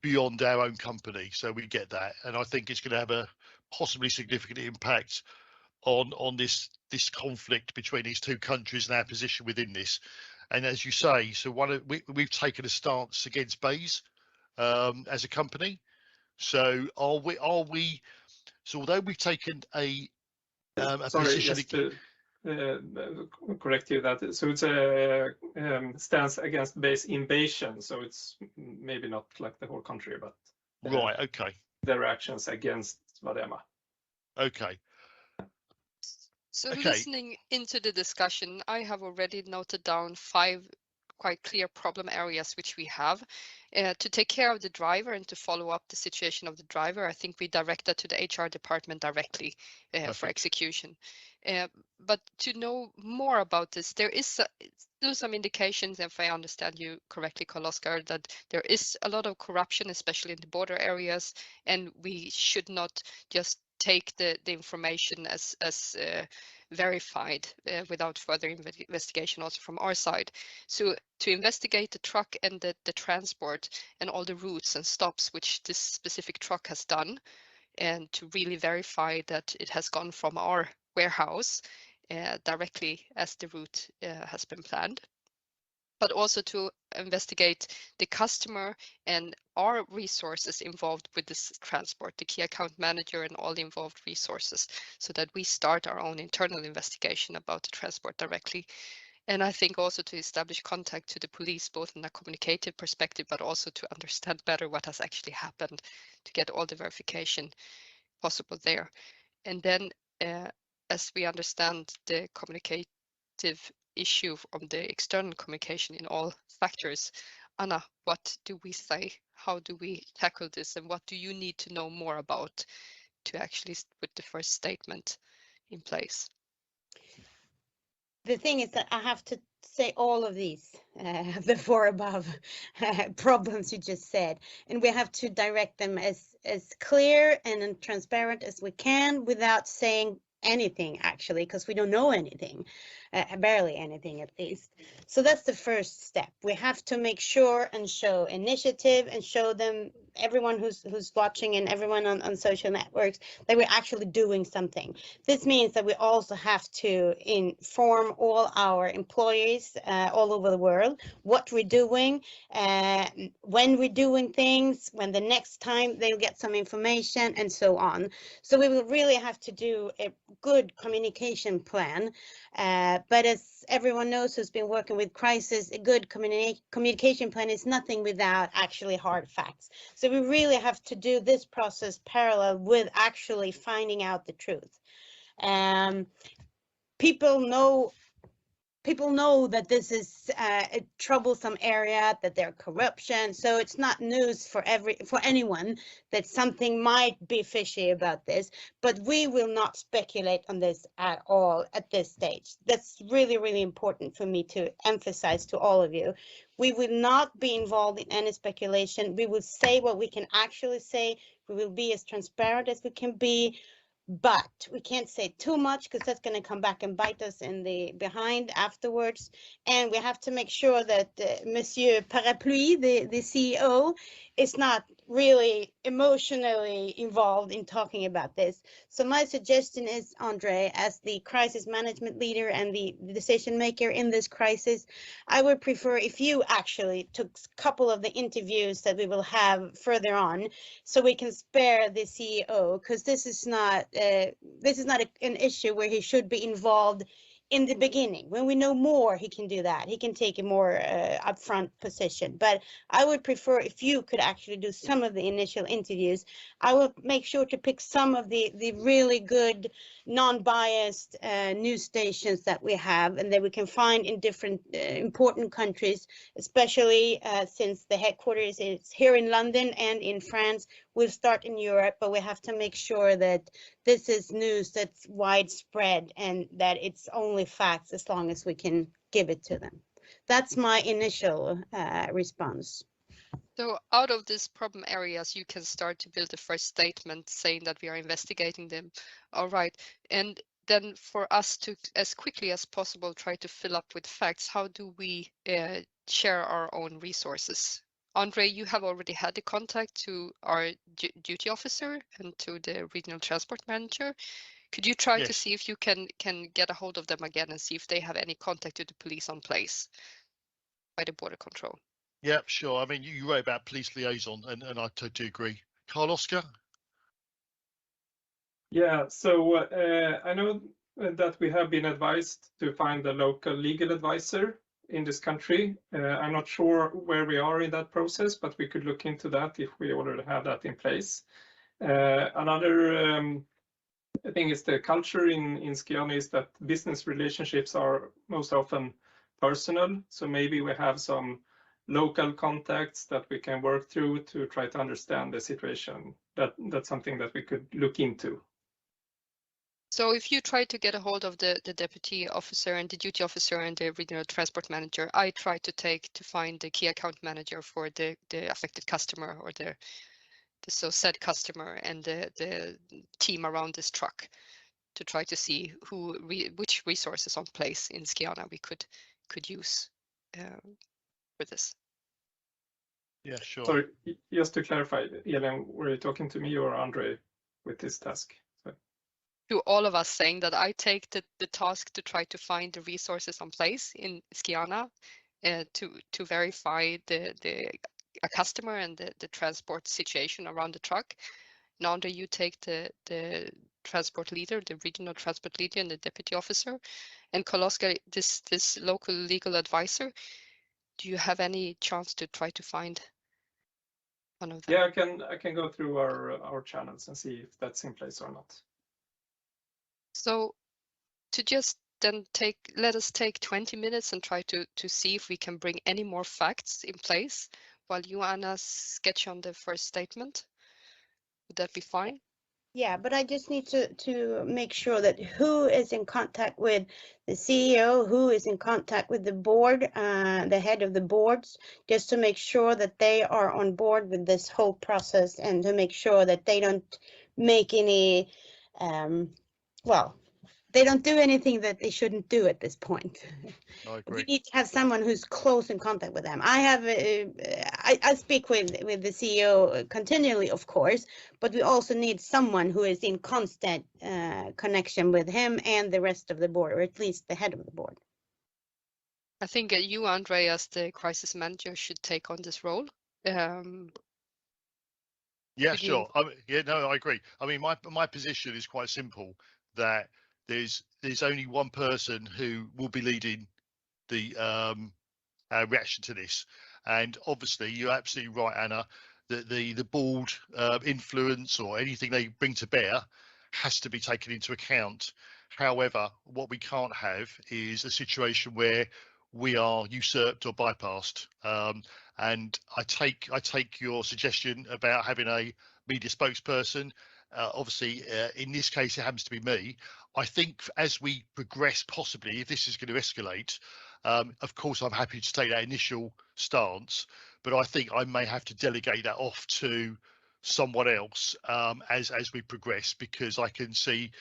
beyond our own company. So we get that, and I think it's going to have a possibly significant impact on this conflict between these two countries and our position within this. And as you say, so we've taken a stance against BASE as a company. So are we? So although we've taken a position. Just to correct you that. So it's a stance against BASE invasion. So it's maybe not like the whole country, but right. Okay. Their actions against Vadema. Okay. So listening into the discussion, I have already noted down 5 quite clear problem areas which we have. To take care of the driver and to follow up the situation of the driver, I think we direct that to the HR department directly for execution. But to know more about this, there is some indications, if I understand you correctly, Carl-Oskar, that there is a lot of corruption, especially in the border areas, and we should not just take the information as verified without further investigation also from our side. So to investigate the truck and the transport and all the routes and stops which this specific truck has done, and to really verify that it has gone from our warehouse directly as the route has been planned. But also to investigate the customer and our resources involved with this transport, the key account manager and all the involved resources, so that we start our own internal investigation about the transport directly. And I think also to establish contact to the police, both in a communicative perspective, but also to understand better what has actually happened, to get all the verification possible there. And then as we understand the communicative issue on the external communication in all factors, Anna, what do we say? How do we tackle this? And what do you need to know more about to actually put the first statement in place? The thing is that I have to say all of these, the four above problems you just said, and we have to direct them as clear and transparent as we can without saying anything, actually, because we don't know anything, barely anything at least. So that's the first step. We have to make sure and show initiative and show them, everyone who's watching and everyone on social networks, that we're actually doing something. This means that we also have to inform all our employees all over the world what we're doing, when we're doing things, when the next time they'll get some information, and so on. So we will really have to do a good communication plan. But as everyone knows who's been working with crisis, a good communication plan is nothing without actually hard facts. So we really have to do this process parallel with actually finding out the truth. People know that this is a troublesome area, that there's corruption. So it's not news for anyone that something might be fishy about this, but we will not speculate on this at all at this stage. That's really, really important for me to emphasize to all of you. We will not be involved in any speculation. We will say what we can actually say. We will be as transparent as we can be. But we can't say too much because that's going to come back and bite us in the behind afterwards. And we have to make sure that Monsieur Parapluie, the CEO, is not really emotionally involved in talking about this. So my suggestion is, Andre, as the crisis management leader and the decision maker in this crisis, I would prefer if you actually took a couple of the interviews that we will have further on, so we can spare the CEO, because this is not an issue where he should be involved in the beginning. When we know more, he can do that. He can take a more upfront position. But I would prefer if you could actually do some of the initial interviews. I will make sure to pick some of the really good, non-biased news stations that we have and that we can find in different important countries, especially since the headquarters is here in London and in France. We'll start in Europe, but we have to make sure that this is news that's widespread and that it's only facts as long as we can give it to them. That's my initial response. So out of these problem areas, you can start to build a first statement saying that we are investigating them. All right. And then for us to, as quickly as possible, try to fill up with facts, how do we share our own resources? Andre, you have already had the contact to our duty officer and to the regional transport manager. Could you try to see if you can get a hold of them again and see if they have any contact to the police on place by the border control? Yeah, sure. I mean, you wrote about police liaison, and I totally agree. Carl-Oskar? Yeah, so I know that we have been advised to find a local legal advisor in this country. I'm not sure where we are in that process, but we could look into that if we already have that in place. Another thing is the culture in Skiana is that business relationships are most often personal. So maybe we have some local contacts that we can work through to try to understand the situation. That's something that we could look into. So if you try to get a hold of the deputy officer and the duty officer and the regional transport manager, I try to find the key account manager for the affected customer or the so said customer and the team around this truck to try to see which resources on place in Skiana we could use for this. Yeah, sure. Sorry, just to clarify, Elin, were you talking to me or Andre with this task? To all of us, saying that I take the task to try to find the resources on place in Skiana to verify a customer and the transport situation around the truck. And Andre, you take the transport leader, the regional transport leader and the deputy officer, and Carl-Oskar, this local legal advisor. Do you have any chance to try to find one of them? Yeah, I can go through our channels and see if that's in place or not. So to just then let us take 20 minutes and try to see if we can bring any more facts in place while you, Anna, sketch on the first statement. Would that be fine? Yeah, but I just need to make sure that who is in contact with the CEO, who is in contact with the board, the head of the boards, just to make sure that they are on board with this whole process and to make sure that they don't make any, well, they don't do anything that they shouldn't do at this point. I We agree. need to have someone who's close in contact with them. I have, I speak with the CEO continually, of course, but we also need someone who is in constant connection with him and the rest of the board, or at least the head of the board. I think you, Andre, as the crisis manager, should take on this role. Yeah, Could you- sure. Yeah, no, I agree. I mean, my position is quite simple, that there's only one person who will be leading the reaction to this, and obviously you're absolutely right, Anna, that the board influence or anything they bring to bear has to be taken into account. However, what we can't have is a situation where we are usurped or bypassed. And I take your suggestion about having a media spokesperson. Obviously, in this case, it happens to be me. I think as we progress, possibly, if this is going to escalate, of course, I'm happy to take that initial stance, but I think I may have to delegate that off to someone else as we progress, because I can see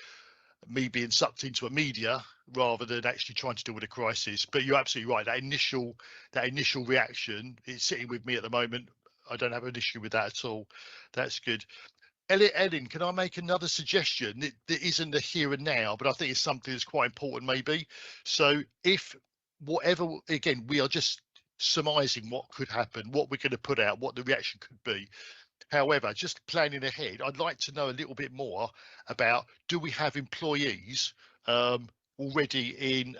me being sucked into a media rather than actually trying to deal with a crisis. But you're absolutely right. That initial reaction is sitting with me at the moment. I don't have an issue with that at all. That's good. Ellen, can I make another suggestion that isn't a here and now, but I think it's something that's quite important maybe. So if whatever, again, we are just surmising what could happen, what we're going to put out, what the reaction could be. However, just planning ahead, I'd like to know a little bit more about, do we have employees already in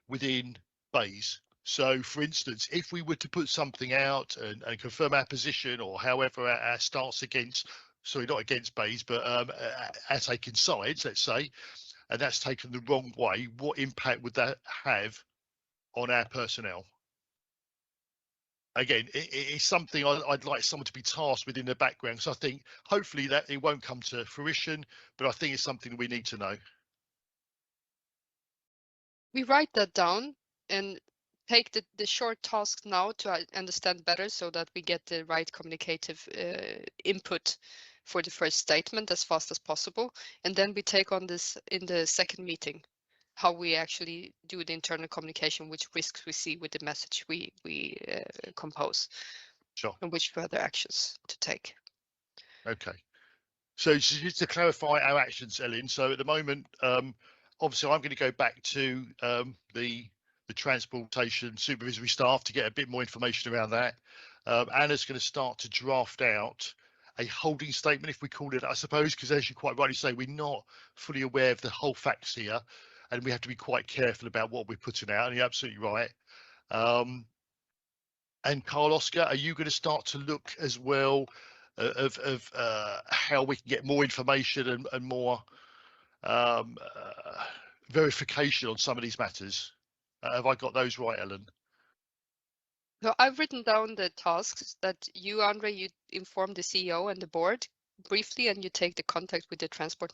within BEIS? So, for instance, if we were to put something out and confirm our position, or however our stance against, sorry, not against BEIS, but our taking sides, let's say, and that's taken the wrong way, what impact would that have on our personnel? Again, it's something I'd like someone to be tasked with in the background. So I think hopefully that it won't come to fruition, but I think it's something we need to know. We write that down and take the short task now to understand better, so that we get the right communicative input for the first statement as fast as possible. And then we take on this in the second meeting, how we actually do the internal communication, which risks we see with the message we compose, Sure. and which further actions to take. Okay. So just to clarify our actions, Ellen. So at the moment, obviously, I'm going to go back to the transportation supervisory staff to get a bit more information around that. Anna's going to start to draft out a holding statement, if we call it, I suppose, because as you quite rightly say, we're not fully aware of the whole facts here, and we have to be quite careful about what we're putting out. And you're absolutely right. And Carl-Oscar, are you going to start to look as well of how we can get more information and more verification on some of these matters? Have I got those right, Ellen? So I've written down the tasks that you, Andre, you inform the CEO and the board briefly, and you take the contact with the transport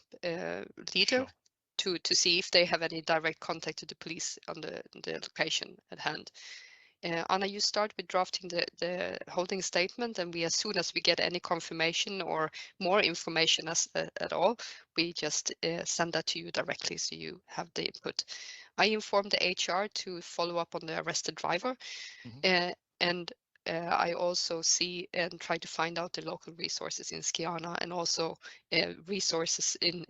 leader to see if they have any direct contact to the police on the location at hand. Anna, you start with drafting the holding statement, and we, as soon as we get any confirmation or more information at all, we just send that to you directly, so you have the input. I informed the HR to follow up on the arrested driver, and I also see and try to find out the local resources in Skiana, and also resources in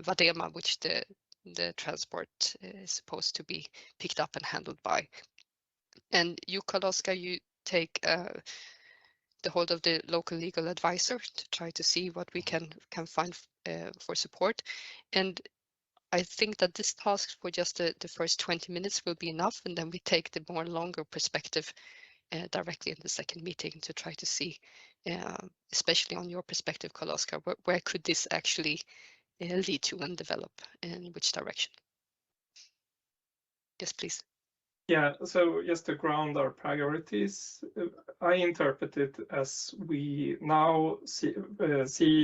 Vadema, which the transport is supposed to be picked up and handled by. And you, Carl-Oscar, you take the hold of the local legal advisor to try to see what we can find for support. And I think that this task for just the first 20 minutes will be enough, and then we take the more longer perspective directly in the second meeting to try to see, especially on your perspective, Carl-Oscar, where could this actually lead to and develop, in which direction? Yes, please. Yeah, so just to ground our priorities, I interpret it as we now see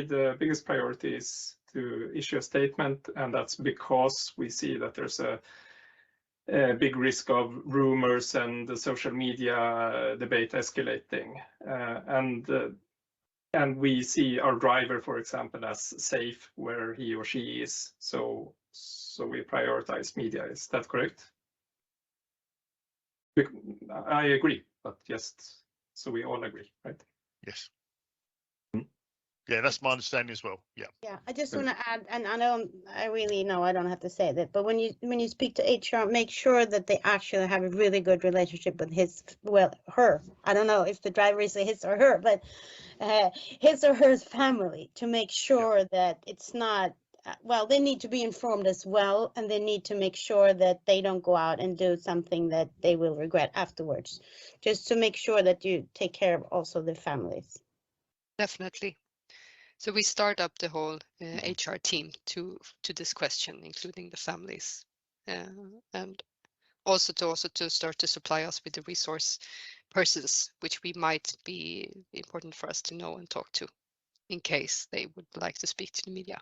the biggest priority is to issue a statement, and that's because we see that there's a big risk of rumors and the social media debate escalating. And we see our driver, for example, as safe where he or she is. So we prioritize media. Is that correct? I agree, but just so we all agree, right? Yes. Yeah, that's my understanding as well. Yeah. Yeah, I just want to add, and I really know I don't have to say that, but when you speak to HR, make sure that they actually have a really good relationship with her. I don't know if the driver is a his or her, but his or her family, to make sure that it's not, well, they need to be informed as well, and they need to make sure that they don't go out and do something that they will regret afterwards, just to make sure that you take care of also the families. Definitely. So we start up the whole HR team to this question, including the families, and also to start to supply us with the resource persons, which we might be important for us to know and talk to, in case they would like to speak to the media.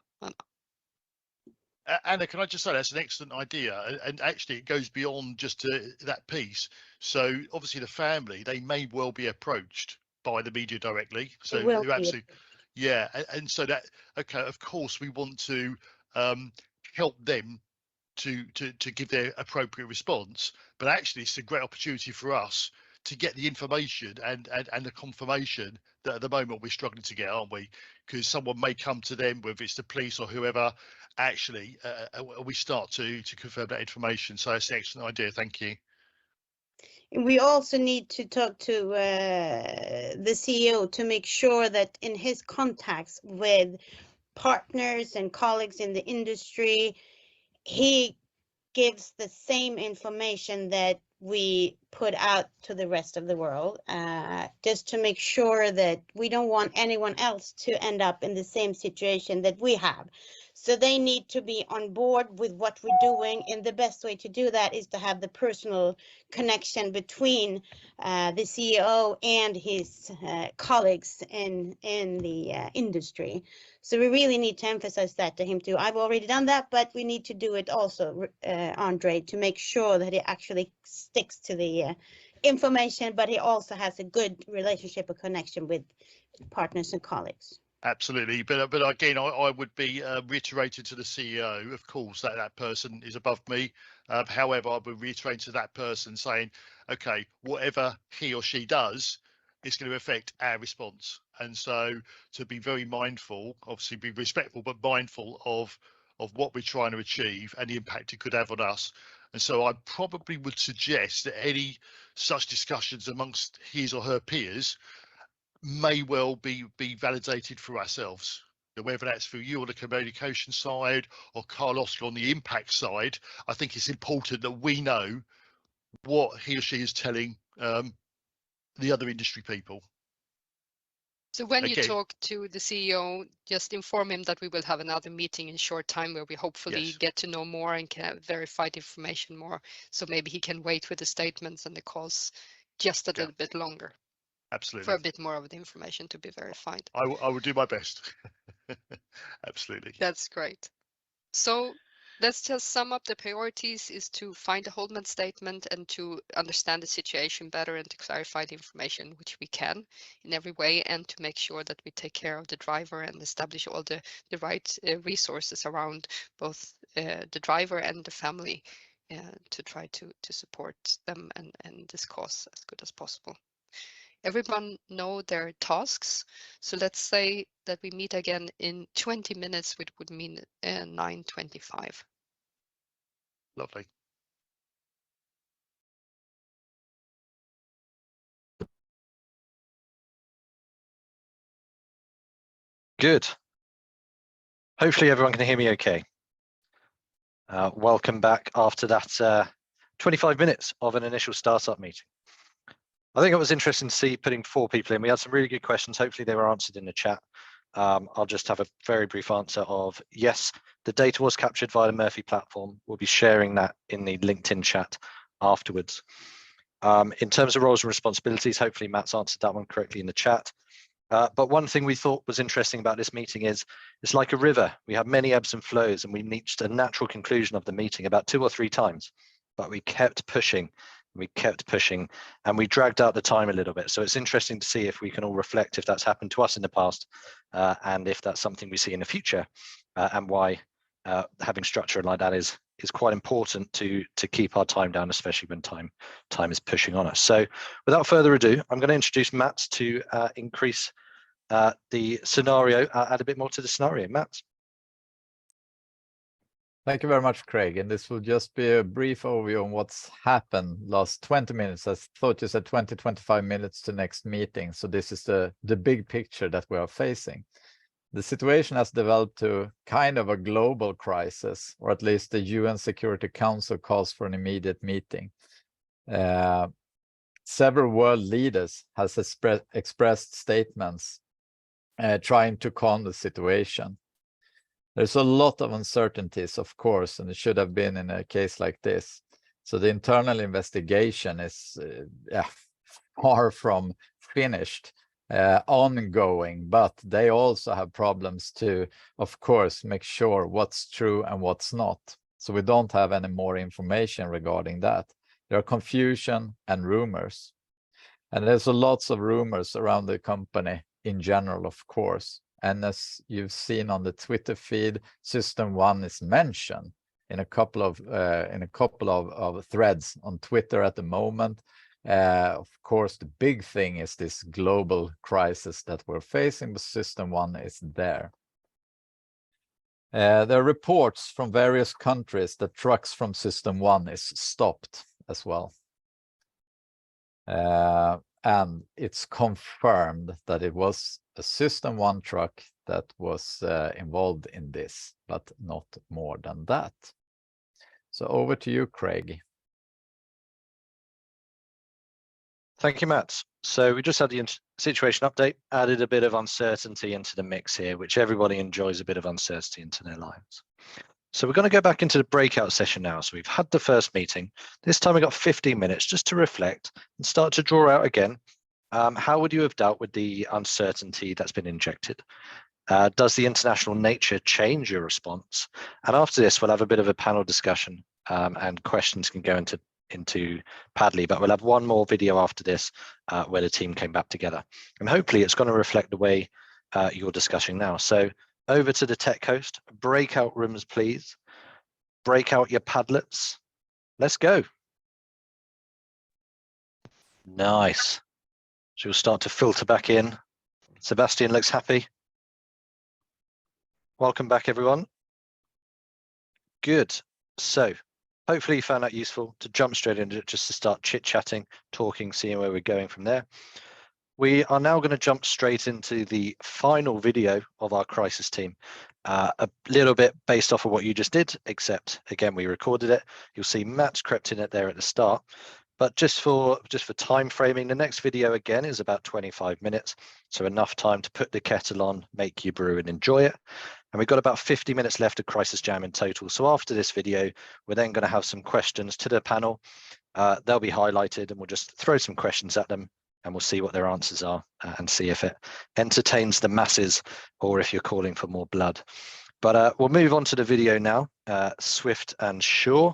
Anna, can I just say that's an excellent idea, and actually it goes beyond just that piece. So obviously the family, they may well be approached by the media directly. So they're absolutely, yeah, and so that, okay, of course we want to help them to give their appropriate response, but actually it's a great opportunity for us to get the information and the confirmation that at the moment we're struggling to get, aren't we? Because someone may come to them, whether it's the police or whoever, actually we start to confirm that information. So it's an excellent idea. Thank you. We also need to talk to the CEO to make sure that in his contacts with partners and colleagues in the industry, he gives the same information that we put out to the rest of the world, just to make sure that we don't want anyone else to end up in the same situation that we have. So they need to be on board with what we're doing, and the best way to do that is to have the personal connection between the CEO and his colleagues in the industry. So we really need to emphasize that to him too. I've already done that, but we need to do it also, Andre, to make sure that he actually sticks to the information, but he also has a good relationship or connection with partners and colleagues. Absolutely, but again, I would be reiterating to the CEO, of course, that person is above me. However, I would reiterate to that person saying, okay, whatever he or she does, it's going to affect our response. And so to be very mindful, obviously be respectful, but mindful of what we're trying to achieve and the impact it could have on us. And so I probably would suggest that any such discussions amongst his or her peers may well be validated for ourselves, whether that's through you on the communication side or Carlos on the impact side. I think it's important that we know what he or she is telling the other industry people. So when you talk to the CEO, just inform him that we will have another meeting in short time where we hopefully get to know more and can verify the information more. So maybe he can wait with the statements and the calls just a little bit longer. Absolutely. For a bit more of the information to be verified. I will do my best. Absolutely. That's great. So let's just sum up the priorities is to find a Holdman statement and to understand the situation better and to clarify the information, which we can in every way, and to make sure that we take care of the driver and establish all the right resources around both the driver and the family to try to support them and this cause as good as possible. Everyone know their tasks. So let's say that we meet again in 20 minutes, which would mean 9:25. Lovely. Good. Hopefully everyone can hear me okay. Welcome back after that 25 minutes of an initial startup meeting. I think it was interesting to see putting 4 people in. We had some really good questions. Hopefully they were answered in the chat. I'll just have a very brief answer of yes, the data was captured via the Murphy platform. We'll be sharing that in the LinkedIn chat afterwards. In terms of roles and responsibilities, hopefully Matt's answered that one correctly in the chat. But one thing we thought was interesting about this meeting is it's like a river. We have many ebbs and flows, and we reached a natural conclusion of the meeting about 2 or 3 times, but we kept pushing. We kept pushing and we dragged out the time a little bit. So it's interesting to see if we can all reflect if that's happened to us in the past and if that's something we see in the future and why having structure like that is quite important to keep our time down, especially when time is pushing on us. So without further ado, I'm going to introduce Matt to increase the scenario, add a bit more to the scenario. Matt. Thank you very much, Craig. And this will just be a brief overview on what's happened last 20 minutes. I thought you said 20, 25 minutes to next meeting. So this is the big picture that we are facing. The situation has developed to kind of a global crisis, or at least the UN Security Council calls for an immediate meeting. Several world leaders has expressed statements trying to calm the situation. There's a lot of uncertainties, of course, and it should have been in a case like this. So the internal investigation is far from finished, ongoing, but they also have problems to, of course, make sure what's true and what's not. So we don't have any more information regarding that. There are confusion and rumors. And there's lots of rumors around the company in general, of course. And as you've seen on the Twitter feed, System One is mentioned in a couple of threads on Twitter at the moment. Of course, the big thing is this global crisis that we're facing, but System One is there. There are reports from various countries that trucks from System One is stopped as well. And it's confirmed that it was a System One truck that was involved in this, but not more than that. So over to you, Craig. Thank you, Matt. So we just had the situation update, added a bit of uncertainty into the mix here, which everybody enjoys a bit of uncertainty into their lives. So we're going to go back into the breakout session now. So we've had the first meeting. This time we got 15 minutes just to reflect and start to draw out again. How would you have dealt with the uncertainty that's been injected? Does the international nature change your response? And after this, we'll have a bit of a panel discussion and questions can go into Padley, but we'll have one more video after this where the team came back together. And hopefully it's going to reflect the way you're discussing now. So over to the tech host, breakout rooms, please. Break out your Padlets. Let's go. Nice. So we'll start to filter back in. Sebastian looks happy. Welcome back, everyone. Good. So hopefully you found that useful to jump straight into it, just to start chit-chatting, talking, seeing where we're going from there. We are now going to jump straight into the final video of our crisis team. A little bit based off of what you just did, except again, we recorded it. You'll see Matt's crept in it there at the start. But just for time framing, the next video again is about 25 minutes. So enough time to put the kettle on, make your brew and enjoy it. And we've got about 50 minutes left of Crisis Jam in total. So after this video, we're then going to have some questions to the panel. They'll be highlighted and we'll just throw some questions at them and we'll see what their answers are and see if it entertains the masses or if you're calling for more blood. But we'll move on to the video now, Swift and Shaw.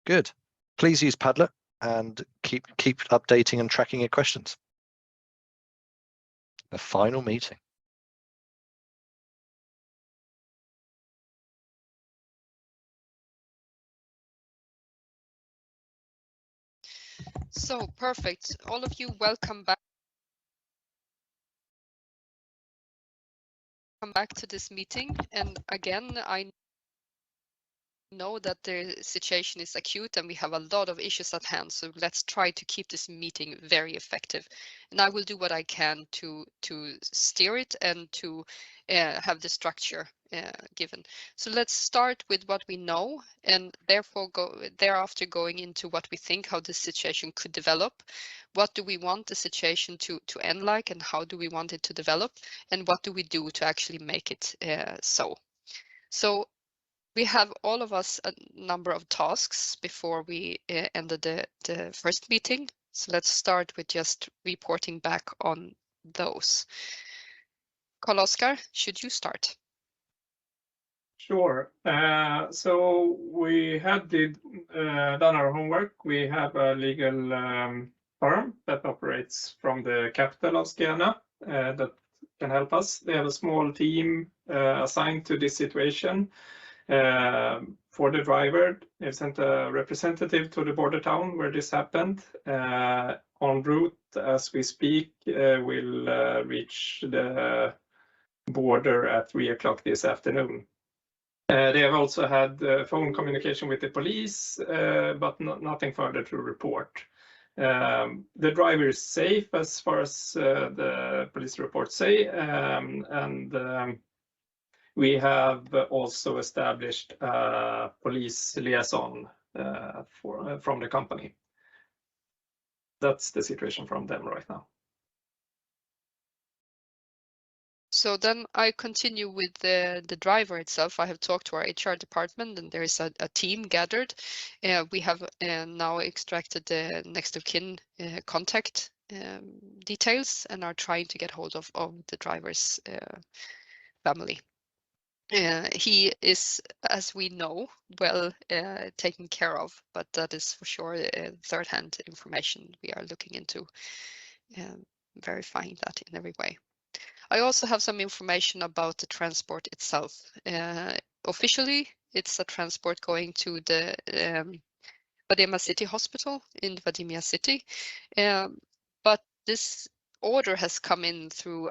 Good. Please use Padlet and keep updating and tracking your questions. The final meeting. So perfect. All of you, welcome back. Come back to this meeting. And again, I know that the situation is acute and we have a lot of issues at hand. So let's try to keep this meeting very effective. And I will do what I can to steer it and to have the structure given. So let's start with what we know, and therefore thereafter going into what we think how this situation could develop. What do we want the situation to end like, and how do we want it to develop, and what do we do to actually make it so. So we have all of us a number of tasks before we ended the first meeting. So let's start with just reporting back on those. Carl-Oskar, should you start? Sure. So we had done our homework. We have a legal firm that operates from the capital of Skåne that can help us. They have a small team assigned to this situation. For the driver, they've sent a representative to the border town where this happened. En route, as we speak, we'll reach the border at 3 o'clock this afternoon. They have also had phone communication with the police, but nothing further to report. The driver is safe as far as the police reports say, and we have also established a police liaison from the company. That's the situation from them right now. So then I continue with the driver itself. I have talked to our HR department, and there is a team gathered. We have now extracted the next of kin contact details and are trying to get hold of the driver's family. He is, as we know, well taken care of, but that is for sure third-hand information. We are looking into verifying that in every way. I also have some information about the transport itself. Officially, it's a transport going to the Vladimir City Hospital in Vladimir City, but this order has come in through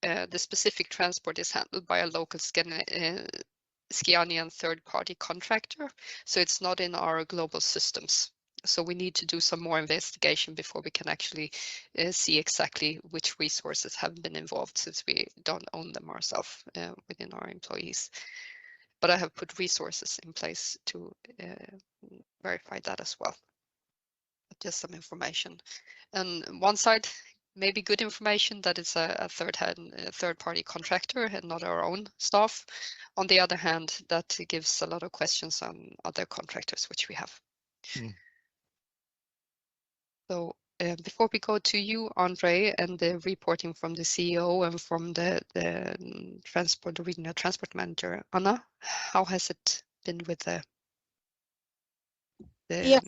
the specific transport is handled by a local Scanian third-party contractor, so it's not in our global systems. So we need to do some more investigation before we can actually see exactly which resources have been involved, since we don't own them ourselves within our employees. But I have put resources in place to verify that as well. Just some information. And one side, maybe good information that it's a third-party contractor and not our own staff. On the other hand, that gives a lot of questions on other contractors which we have. So before we go to you, Andre, and the reporting from the CEO and from the regional transport manager, Anna, how has it been with the yes,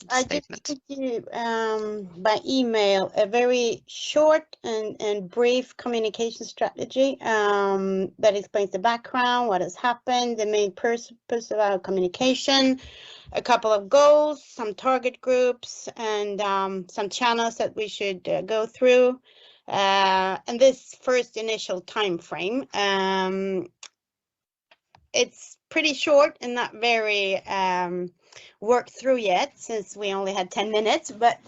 I just sent you by email a very short and brief communication strategy that explains the background, what has happened, the main purpose of our communication, a couple of goals, some target groups, and some channels that we should go through. And this first initial time frame, it's pretty short and not very worked through yet, since we only had 10 minutes, but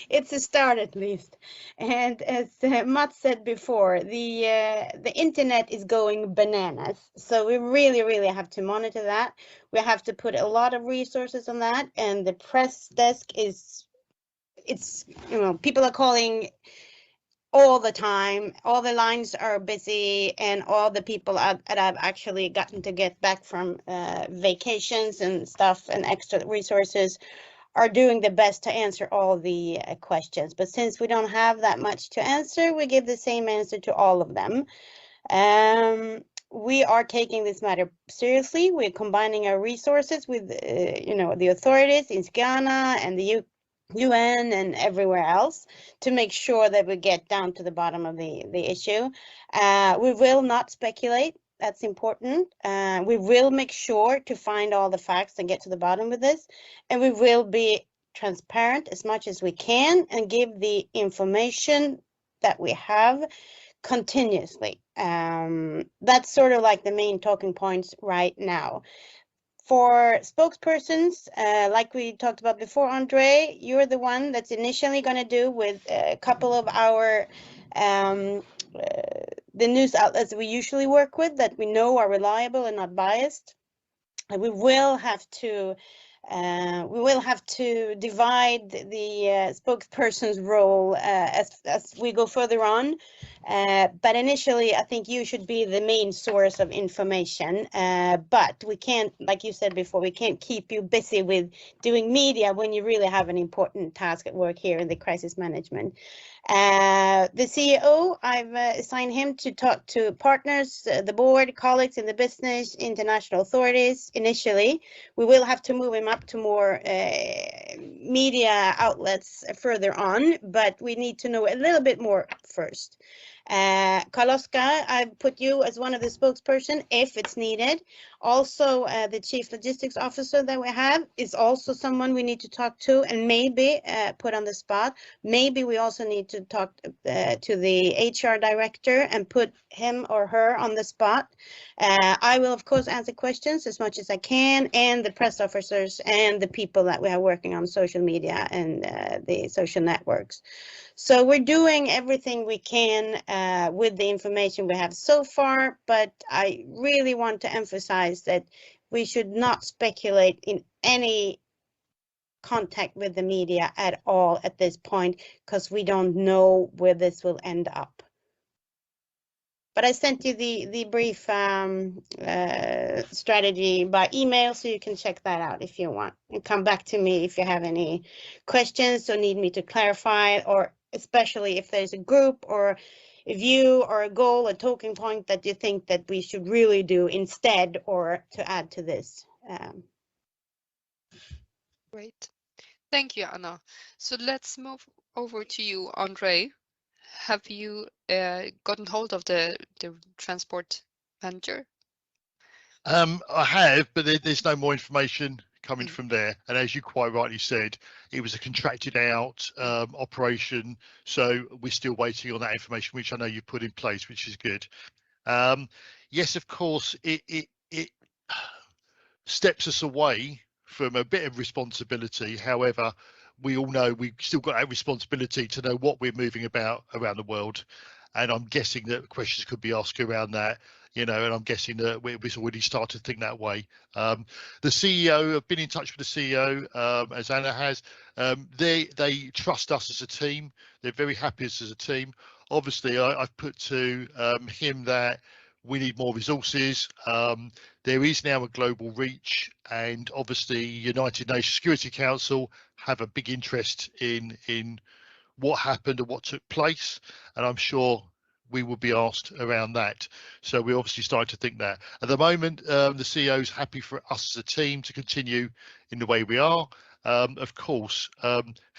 it's a start at least. And as Mats said before, the internet is going bananas, so we really have to monitor that. We have to put a lot of resources on that, and the press desk it's people are calling all the time, all the lines are busy, and all the people that I've actually gotten to get back from vacations and stuff and extra resources are doing the best to answer all the questions. But since we don't have that much to answer, we give the same answer to all of them. We are taking this matter seriously. We're combining our resources with the authorities in Skåne and the UN and everywhere else to make sure that we get down to the bottom of the issue. We will not speculate. That's important. We will make sure to find all the facts and get to the bottom of this. And we will be transparent as much as we can and give the information that we have continuously. That's sort of like the main talking points right now. For spokespersons, like we talked about before, Andre, you're the one that's initially going to do with a couple of our the news outlets that we usually work with that we know are reliable and not biased. And we will have to divide the spokesperson's role as we go further on. But initially, I think you should be the main source of information. But we can't, like you said before, we can't keep you busy with doing media when you really have an important task at work here in the crisis management. The CEO, I've assigned him to talk to partners, the board, colleagues in the business, international authorities initially. We will have to move him up to more media outlets further on, but we need to know a little bit more first. Carl-Oskar, I've put you as one of the spokesperson if it's needed. Also, the chief logistics officer that we have is also someone we need to talk to and maybe put on the spot. Maybe we also need to talk to the HR director and put him or her on the spot. I will, of course, answer questions as much as I can, and the press officers and the people that we are working on social media and the social networks. So we're doing everything we can with the information we have so far, but I really want to emphasize that we should not speculate in any contact with the media at all at this point, because we don't know where this will end up. But I sent you the brief strategy by email, so you can check that out if you want. And come back to me if you have any questions or need me to clarify, or especially if there's a group or a view or a goal, a talking point that you think that we should really do instead or to add to this. Great. Thank you, Anna. So let's move over to you, Andre. Have you gotten hold of the transport manager? I have, but there's no more information coming from there. And as you quite rightly said, it was a contracted out operation. So we're still waiting on that information, which I know you put in place, which is good. Yes, of course, it steps us away from a bit of responsibility. However, we all know we've still got that responsibility to know what we're moving about around the world. And I'm guessing that questions could be asked around that, you know, and I'm guessing that we've already started to think that way. The CEO, I've been in touch with the CEO, as Anna has. They trust us as a team. They're very happy as a team. Obviously, I've put to him that we need more resources. There is now a global reach, and obviously United Nations Security Council have a big interest in what happened and what took place, and I'm sure we will be asked around that. So we're obviously starting to think that. At the moment, the CEO is happy for us as a team to continue in the way we are. Of course,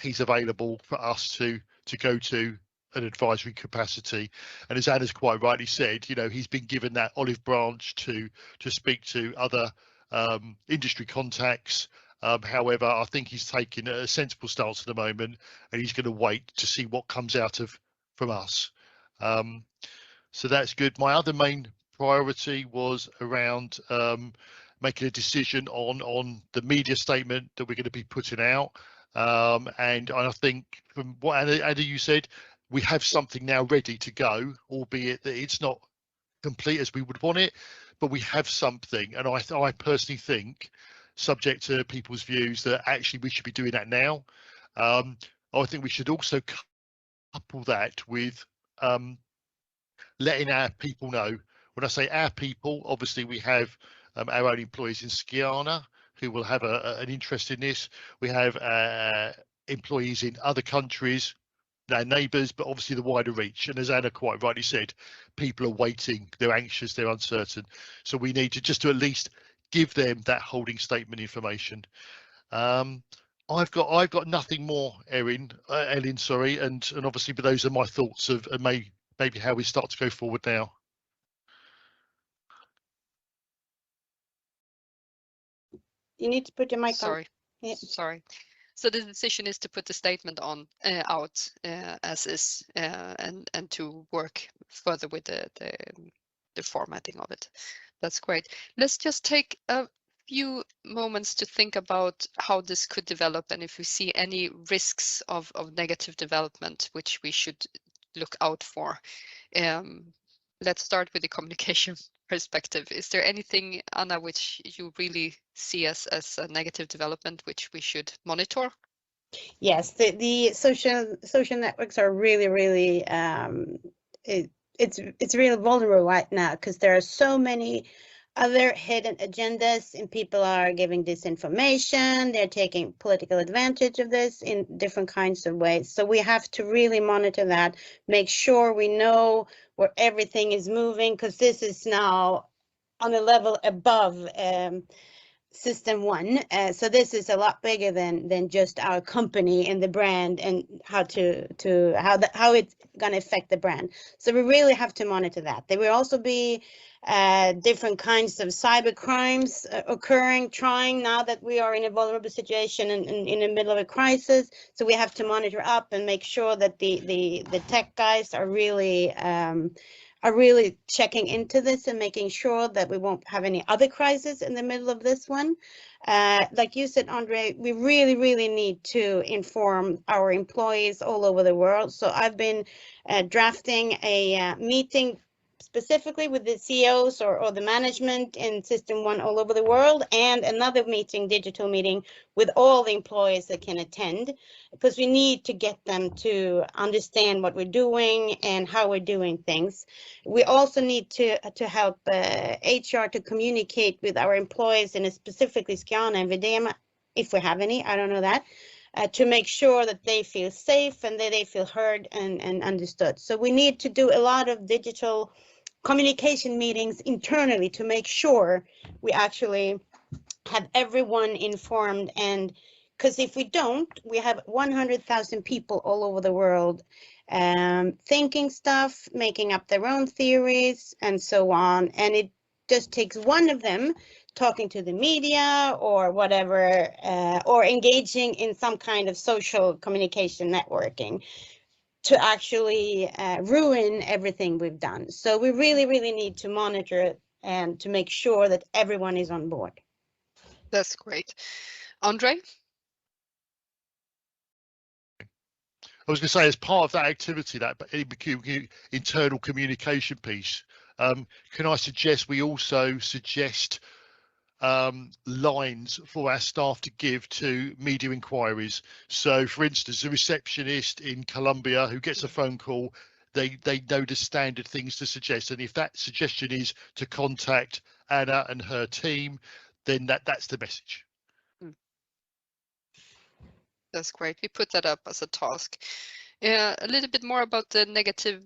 he's available for us to go to an advisory capacity, and as Anna's quite rightly said, you know, he's been given that olive branch to speak to other industry contacts. However, I think he's taking a sensible stance at the moment, and he's going to wait to see what comes out from us. So that's good. My other main priority was around making a decision on the media statement that we're going to be putting out. And I think from what Anna you said, we have something now ready to go, albeit that it's not complete as we would want it, but we have something. And I personally think, subject to people's views, that actually we should be doing that now. I think we should also couple that with letting our people know. When I say our people, obviously we have our own employees in Skiana who will have an interest in this. We have employees in other countries, their neighbours, but obviously the wider reach. And as Anna quite rightly said, people are waiting, they're anxious, they're uncertain. So we need to just to at least give them that holding statement information. I've got nothing more, Ellen, sorry, and obviously, but those are my thoughts of maybe how we start to go forward now. You need to put your mic on. Sorry. Yeah. Sorry. So the decision is to put the statement on out as is, and to work further with the formatting of it. That's great. Let's just take a few moments to think about how this could develop and if we see any risks of negative development which we should look out for. Let's start with the communication perspective. Is there anything, Anna, which you really see as a negative development which we should monitor? Yes, the social networks are really it's really vulnerable right now because there are so many other hidden agendas and people are giving disinformation. They're taking political advantage of this in different kinds of ways. So we have to really monitor that, make sure we know where everything is moving, because this is now on a level above System 1. So this is a lot bigger than just our company and the brand and how it's going to affect the brand. So we really have to monitor that. There will also be different kinds of cyber crimes occurring, trying now that we are in a vulnerable situation and in the middle of a crisis. So we have to monitor up and make sure that the tech guys are really checking into this and making sure that we won't have any other crises in the middle of this one. Like you said, Andre, we really need to inform our employees all over the world. So I've been drafting a meeting specifically with the CEOs or the management in System 1 all over the world, and another digital meeting with all the employees that can attend, because we need to get them to understand what we're doing and how we're doing things. We also need to help HR to communicate with our employees, and specifically Scania and Videma, if we have any, I don't know that, to make sure that they feel safe and that they feel heard and understood. So we need to do a lot of digital communication meetings internally to make sure we actually have everyone informed. And because if we don't, we have 100,000 people all over the world thinking stuff, making up their own theories and so on. And it just takes one of them talking to the media or whatever, or engaging in some kind of social communication networking to actually ruin everything we've done. So we really need to monitor it and to make sure that everyone is on board. That's great. Andre? I was going to say, as part of that activity, that internal communication piece, can I suggest we also suggest lines for our staff to give to media inquiries? So for instance, a receptionist in Colombia who gets a phone call, they know the standard things to suggest, and if that suggestion is to contact Anna and her team, then that's the message. That's great. We put that up as a task. A little bit more about the negative,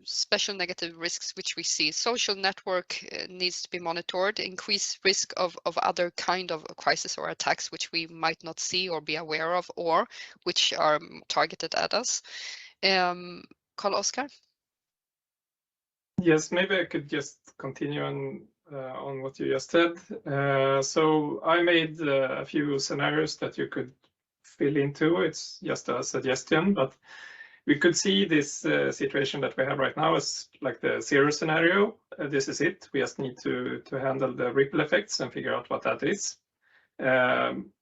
special negative risks which we see. Social network needs to be monitored. Increased risk of other kind of crisis or attacks which we might not see or be aware of, or which are targeted at us. Carl-Oskar? Yes, maybe I could just continue on what you just said. So I made a few scenarios that you could fill into. It's just a suggestion, but we could see this situation that we have right now as like the zero scenario. This is it. We just need to handle the ripple effects and figure out what that is.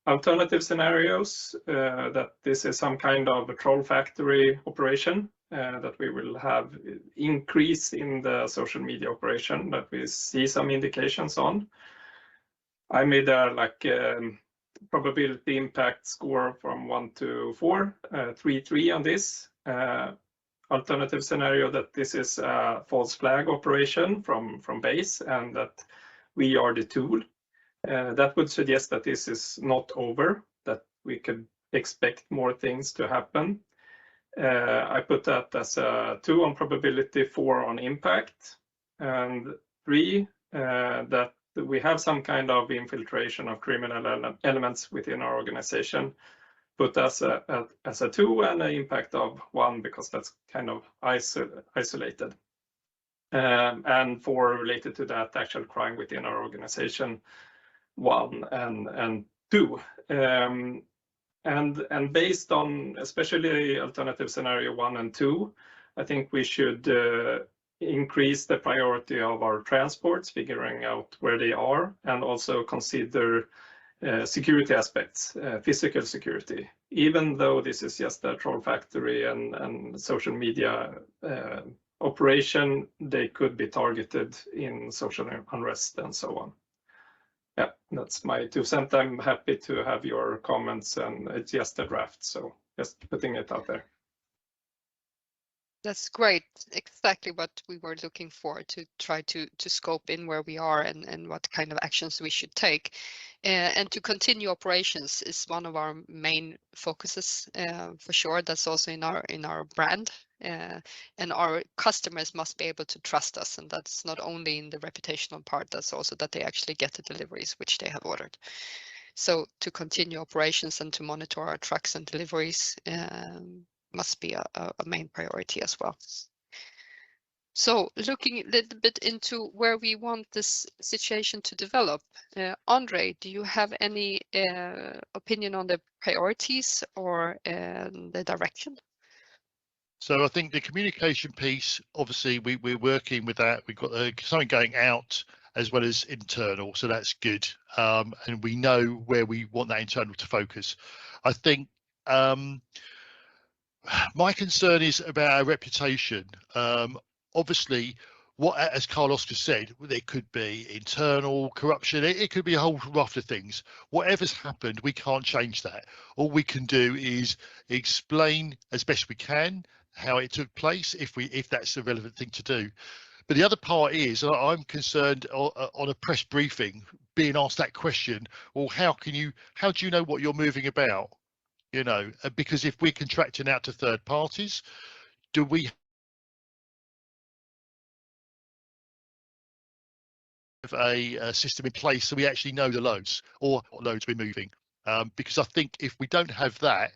Alternative scenarios, that this is some kind of a troll factory operation, that we will have increase in the social media operation that we see some indications on. I made a probability impact score from 1 to 4, 3 on this. Alternative scenario that this is a false flag operation from base and that we are the tool. That would suggest that this is not over, that we could expect more things to happen. I put that as a 2 on probability, 4 on impact, and 3 that we have some kind of infiltration of criminal elements within our organization. Put as a 2 and an impact of 1 because that's kind of isolated. And 4 related to that actual crime within our organization, 1 and 2. And based on especially alternative scenario 1 and 2, I think we should increase the priority of our transports, figuring out where they are, and also consider security aspects, physical security. Even though this is just a troll factory and social media operation, they could be targeted in social unrest and so on. Yeah, that's my 2 cents. I'm happy to have your comments, and it's just a draft, so just putting it out there. That's great. Exactly what we were looking for, to try to scope in where we are and what kind of actions we should take. And to continue operations is one of our main focuses, for sure. That's also in our brand. And our customers must be able to trust us, and that's not only in the reputational part, that's also that they actually get the deliveries which they have ordered. So to continue operations and to monitor our trucks and deliveries must be a main priority as well. So looking a little bit into where we want this situation to develop, Andre, do you have any opinion on the priorities or the direction? So I think the communication piece, obviously we're working with that. We've got something going out as well as internal, so that's good. And we know where we want that internal to focus. I think my concern is about our reputation. Obviously, as Carlos just said, there could be internal corruption. It could be a whole raft of things. Whatever's happened, we can't change that. All we can do is explain as best we can how it took place, if that's a relevant thing to do. But the other part is, I'm concerned on a press briefing being asked that question. Well, how do you know what you're moving about? You know, because if we're contracting out to third parties, do we have a system in place so we actually know the loads or what loads we're moving? Because I think if we don't have that,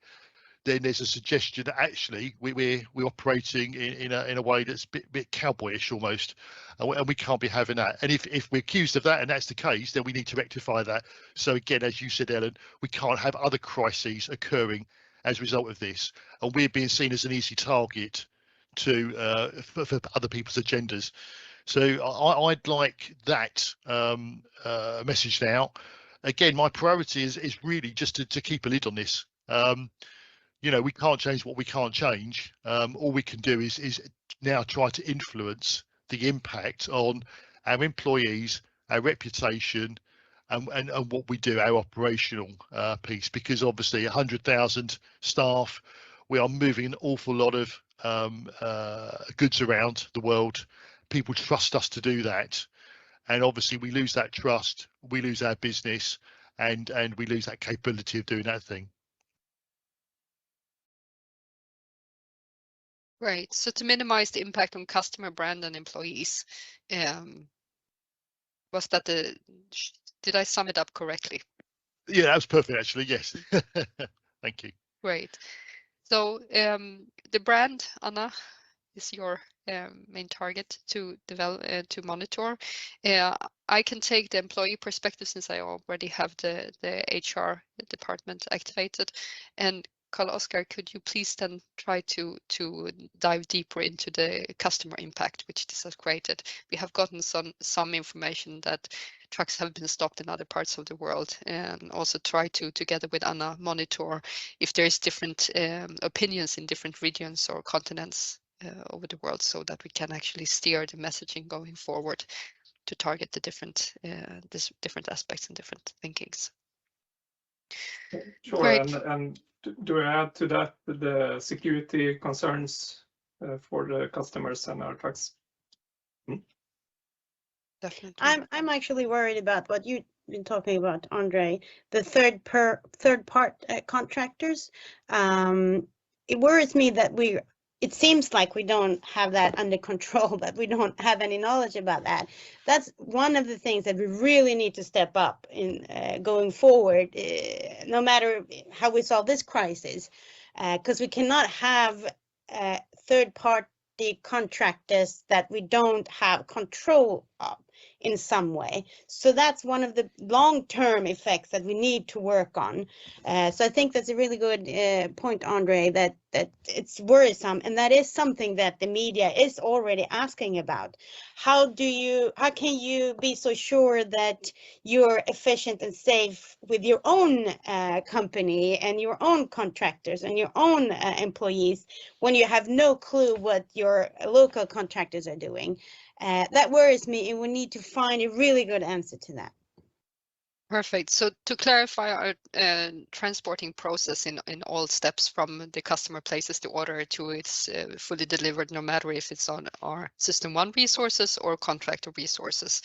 then there's a suggestion that actually we're operating in a way that's a bit cowboyish almost, and we can't be having that. And if we're accused of that and that's the case, then we need to rectify that. So again, as you said, Ellen, we can't have other crises occurring as a result of this, and we're being seen as an easy target for other people's agendas. So I'd like that message now. Again, my priority is really just to keep a lid on this. You know, we can't change what we can't change. All we can do is now try to influence the impact on our employees, our reputation, and what we do, our operational piece. Because obviously 100,000 staff, we are moving an awful lot of goods around the world. People trust us to do that. And obviously we lose that trust, we lose our business, and we lose that capability of doing that thing. Right. So to minimize the impact on customer, brand, and employees, was that did I sum it up correctly? Yeah, that was perfect, actually. Yes. Thank you. Great. So the brand, Anna, is your main target to develop, to monitor. I can take the employee perspective since I already have the HR department activated. And Carl-Oskar, could you please then try to dive deeper into the customer impact which this has created? We have gotten some information that trucks have been stopped in other parts of the world, and also try to, together with Anna, monitor if there's different opinions in different regions or continents over the world, so that we can actually steer the messaging going forward to target the different aspects and different thinkings. Sure. Great. And do I add to that the security concerns for the customers and our trucks? Definitely. I'm actually worried about what you've been talking about, Andre, the third part contractors. It worries me that it seems like we don't have that under control, that we don't have any knowledge about that. That's one of the things that we really need to step up in going forward, no matter how we solve this crisis, because we cannot have third-party contractors that we don't have control of. in some way. So that's one of the long-term effects that we need to work on. So I think that's a really good point, Andre, that it's worrisome, and that is something that the media is already asking about. How can you be so sure that you're efficient and safe with your own company and your own contractors and your own employees when you have no clue what your local contractors are doing? That worries me, and we need to find a really good answer to that. Perfect. So to clarify our transporting process in all steps from the customer places the order to it's fully delivered, no matter if it's on our System 1 resources or contractor resources,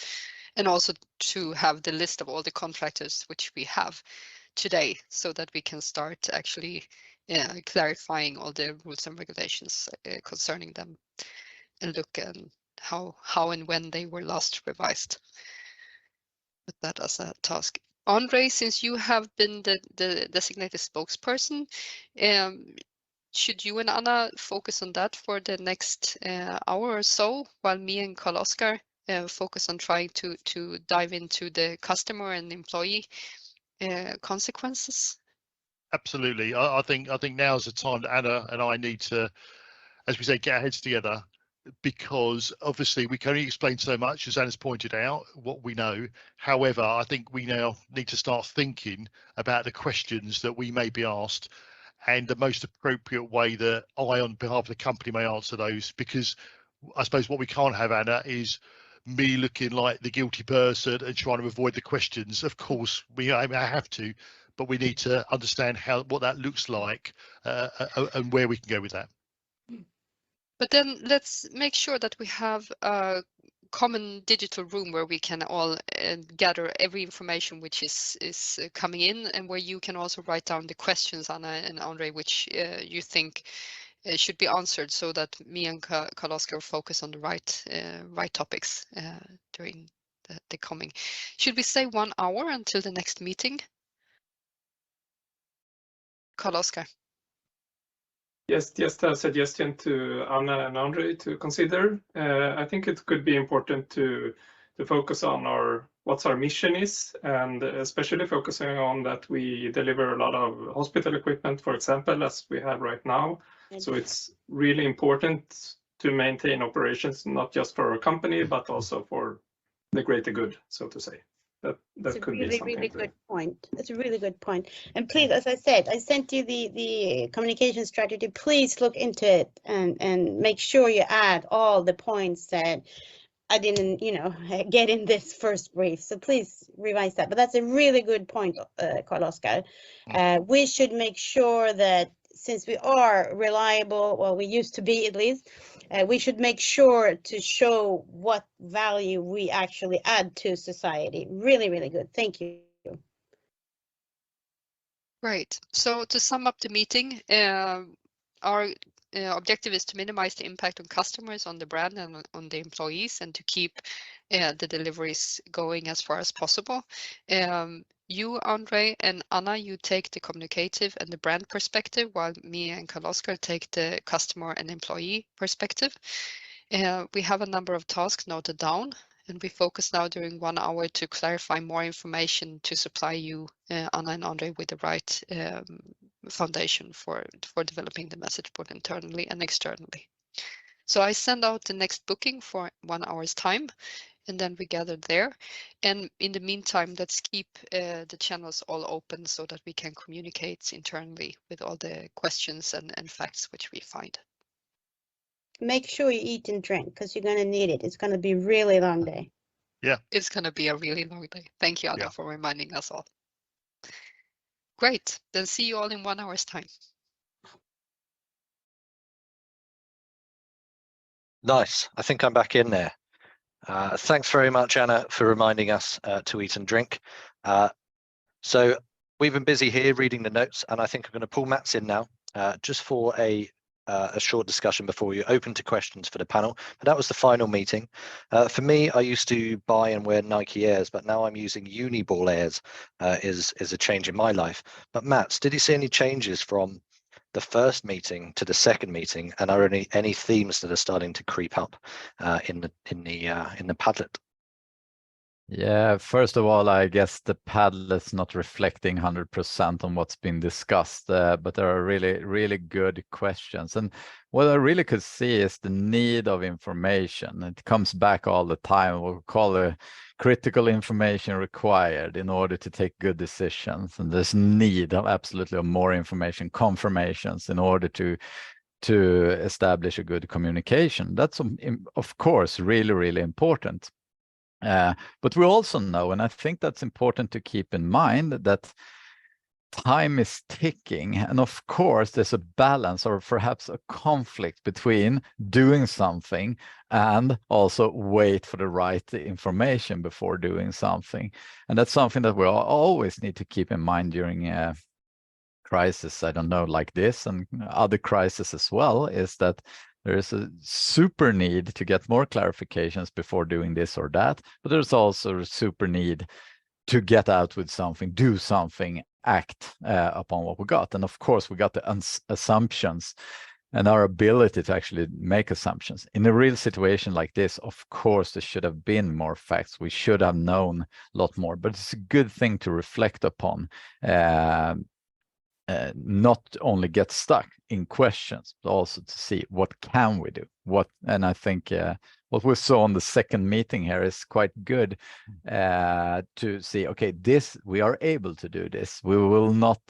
and also to have the list of all the contractors which we have today, so that we can start actually clarifying all the rules and regulations concerning them, and look at how and when they were last revised. Put that as a task. Andre, since you have been the designated spokesperson, should you and Anna focus on that for the next hour or so, while me and Carl-Oskar focus on trying to dive into the customer and employee consequences? Absolutely. I think now's the time that Anna and I need to, as we say, get our heads together, because obviously we can only explain so much, as Anna's pointed out, what we know. However, I think we now need to start thinking about the questions that we may be asked and the most appropriate way that I, on behalf of the company, may answer those. Because I suppose what we can't have, Anna, is me looking like the guilty person and trying to avoid the questions. Of course, I have to, but we need to understand what that looks like and where we can go with that. But then let's make sure that we have a common digital room where we can all gather every information which is coming in, and where you can also write down the questions, Anna and Andre, which you think should be answered, so that me and Carl-Oskar focus on the right topics during the coming. Should we say 1 hour until the next meeting? Carl-Oskar. Yes, just a suggestion to Anna and Andre to consider. I think it could be important to focus on what our mission is, and especially focusing on that we deliver a lot of hospital equipment, for example, as we have right now. So it's really important to maintain operations, not just for our company, but also for the greater good, so to say. That could be something. Really good point. That's a really good point. And please, as I said, I sent you the communication strategy. Please look into it and make sure you add all the points that I didn't, get in this first brief. So please revise that. But that's a really good point, Carl-Oskar. We should make sure that, since we are reliable, well, we used to be at least, we should make sure to show what value we actually add to society. Really, really good. Thank you. Great. So to sum up the meeting, our objective is to minimize the impact on customers, on the brand, and on the employees, and to keep the deliveries going as far as possible. You, Andre, and Anna, you take the communicative and the brand perspective, while me and Carl-Oskar take the customer and employee perspective. We have a number of tasks noted down, and we focus now during 1 hour to clarify more information to supply you, Anna and Andre, with the right foundation for developing the message board internally and externally. So I send out the next booking for 1 hour's time, and then we gather there. And in the meantime, let's keep the channels all open so that we can communicate internally with all the questions and facts which we find. Make sure you eat and drink, because you're going to need it. It's going to be a really long day. Yeah. It's going to be a really long day. Thank you, Anna, for reminding us all. Great. Then see you all in 1 hour's time. Nice. I think I'm back in there. Thanks very much, Anna, for reminding us to eat and drink. So we've been busy here reading the notes, and I think I'm going to pull Mats in now just for a short discussion before we open to questions for the panel. But that was the final meeting. For me, I used to buy and wear Nike Airs, but now I'm using Uniball Airs. Is a change in my life. But Mats, did you see any changes from the first meeting to the second meeting, and are any themes that are starting to creep up in the Padlet? Yeah, first of all, I guess the Padlet's not reflecting 100% on what's been discussed, but there are really, really good questions. And what I really could see is the need of information. It comes back all the time, what we call the critical information required in order to take good decisions. And there's need of absolutely more information, confirmations in order to establish a good communication. That's, of course, really, really important. But we also know, and I think that's important to keep in mind, that time is ticking. And of course, there's a balance or perhaps a conflict between doing something and also wait for the right information before doing something. And that's something that we always need to keep in mind during a crisis, I don't know, like this and other crises as well, is that there is a super need to get more clarifications before doing this or that, but there's also a super need to get out with something, do something, act upon what we got. And of course, we got the assumptions and our ability to actually make assumptions. In a real situation like this, of course, there should have been more facts. We should have known a lot more, but it's a good thing to reflect upon. Not only get stuck in questions, but also to see what can we do. And I think what we saw on the second meeting here is quite good to see. Okay, we are able to do this. We will not.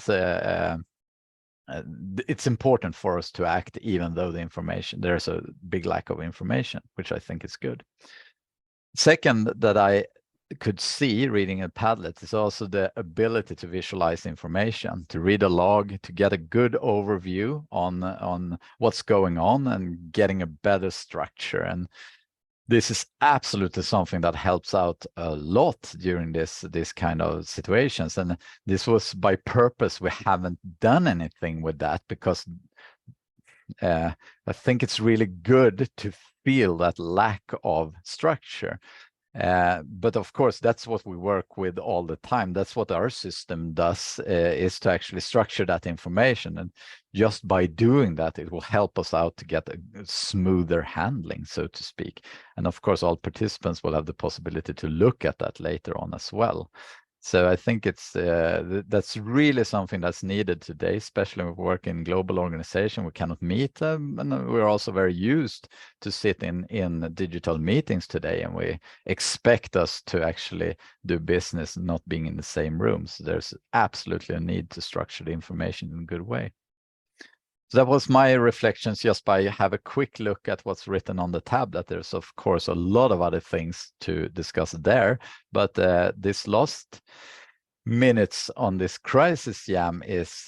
It's important for us to act, even though there's a big lack of information, which I think is good. Second, that I could see reading a Padlet is also the ability to visualize information, to read a log, to get a good overview on what's going on and getting a better structure. And this is absolutely something that helps out a lot during this kind of situations. And this was by purpose. We haven't done anything with that because I think it's really good to feel that lack of structure. But of course, that's what we work with all the time. That's what our system does, is to actually structure that information. And just by doing that, it will help us out to get a smoother handling, so to speak. And of course, all participants will have the possibility to look at that later on as well. So I think that's really something that's needed today, especially when we work in global organization. We cannot meet, and we're also very used to sit in digital meetings today, and we expect us to actually do business not being in the same rooms. So there's absolutely a need to structure the information in a good way. So that was my reflections just by have a quick look at what's written on the tablet. There's of course a lot of other things to discuss there, but this last minutes on this crisis jam is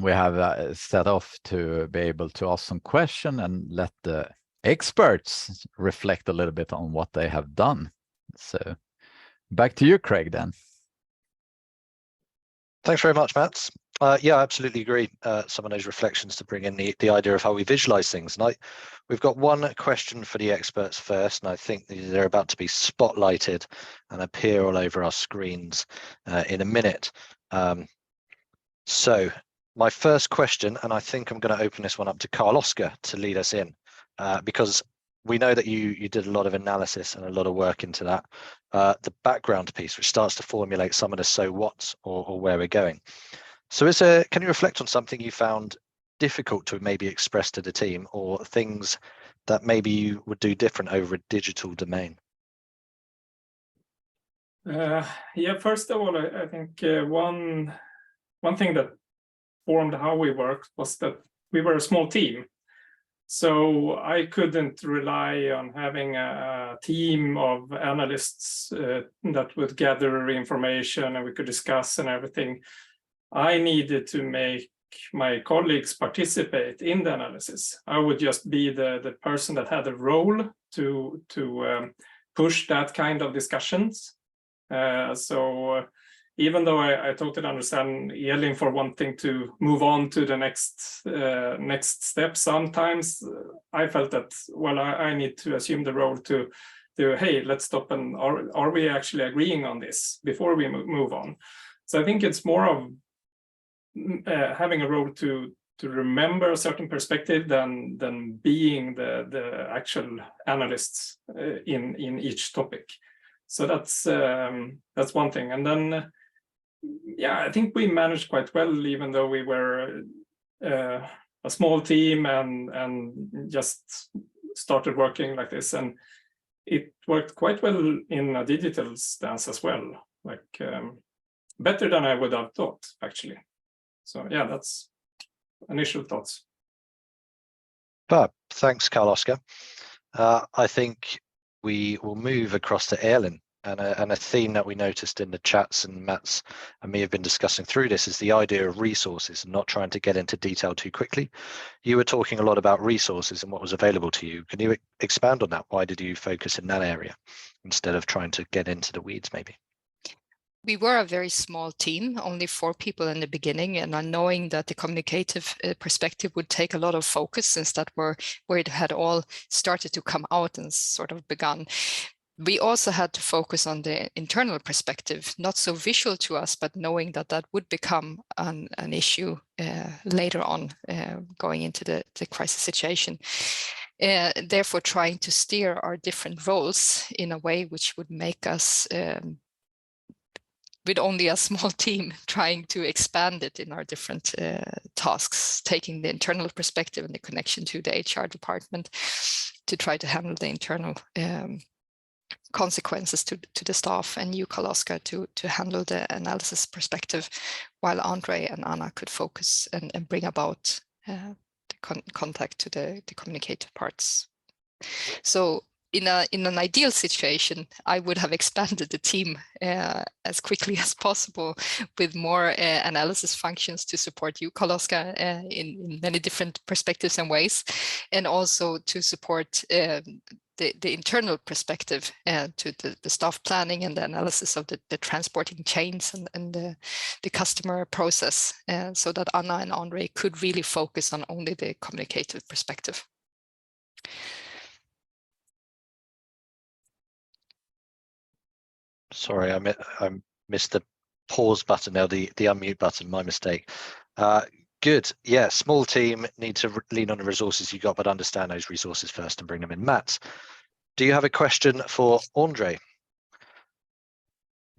we have set off to be able to ask some question and let the experts reflect a little bit on what they have done. So back to you, Craig, then. Thanks very much, Mats. Yeah, I absolutely agree. Some of those reflections to bring in the idea of how we visualize things. And we've got one question for the experts first, and I think they're about to be spotlighted and appear all over our screens in a minute. So my first question, and I think I'm going to open this one up to Carl-Oskar to lead us in, because we know that you did a lot of analysis and a lot of work into that, the background piece, which starts to formulate some of the so what's or where we're going. So can you reflect on something you found difficult to maybe express to the team, or things that maybe you would do different over a digital domain? Yeah, first of all, I think one thing that formed how we worked was that we were a small team. So I couldn't rely on having a team of analysts that would gather information and we could discuss and everything. I needed to make my colleagues participate in the analysis. I would just be the person that had a role to push that kind of discussions. So even though I totally understand Elin for wanting to move on to the next step, sometimes I felt that, well, I need to assume the role to hey, let's stop, and are we actually agreeing on this before we move on? So I think it's more of having a role to remember a certain perspective than being the actual analysts in each topic. So that's one thing. And then, yeah, I think we managed quite well, even though we were a small team and just started working like this. And it worked quite well in a digital stance as well, like better than I would have thought, actually. So yeah, that's initial thoughts. But thanks, Carl-Oskar. I think we will move across to Elin, and a theme that we noticed in the chats, and Mats and me have been discussing through this, is the idea of resources and not trying to get into detail too quickly. You were talking a lot about resources and what was available to you. Can you expand on that? Why did you focus in that area instead of trying to get into the weeds, maybe? We were a very small team, only 4 people in the beginning, and knowing that the communicative perspective would take a lot of focus, since that were where it had all started to come out and sort of begun. We also had to focus on the internal perspective, not so visual to us, but knowing that that would become an issue later on, going into the crisis situation. Therefore, trying to steer our different roles in a way which would make us, with only a small team, trying to expand it in our different tasks, taking the internal perspective and the connection to the HR department to try to handle the internal consequences to the staff, and you, Carl-Oskar, to handle the analysis perspective, while Andre and Anna could focus and bring about the contact to the communicative parts. So in an ideal situation, I would have expanded the team as quickly as possible with more analysis functions to support you, Carl-Oskar, in many different perspectives and ways, and also to support the internal perspective to the staff planning and the analysis of the transporting chains and the customer process, so that Anna and Andre could really focus on only the communicative perspective. Sorry, I missed the pause button now, the unmute button, my mistake. Good, yeah, small team, need to lean on the resources you got, but understand those resources first and bring them in. Mats, do you have a question for Andre?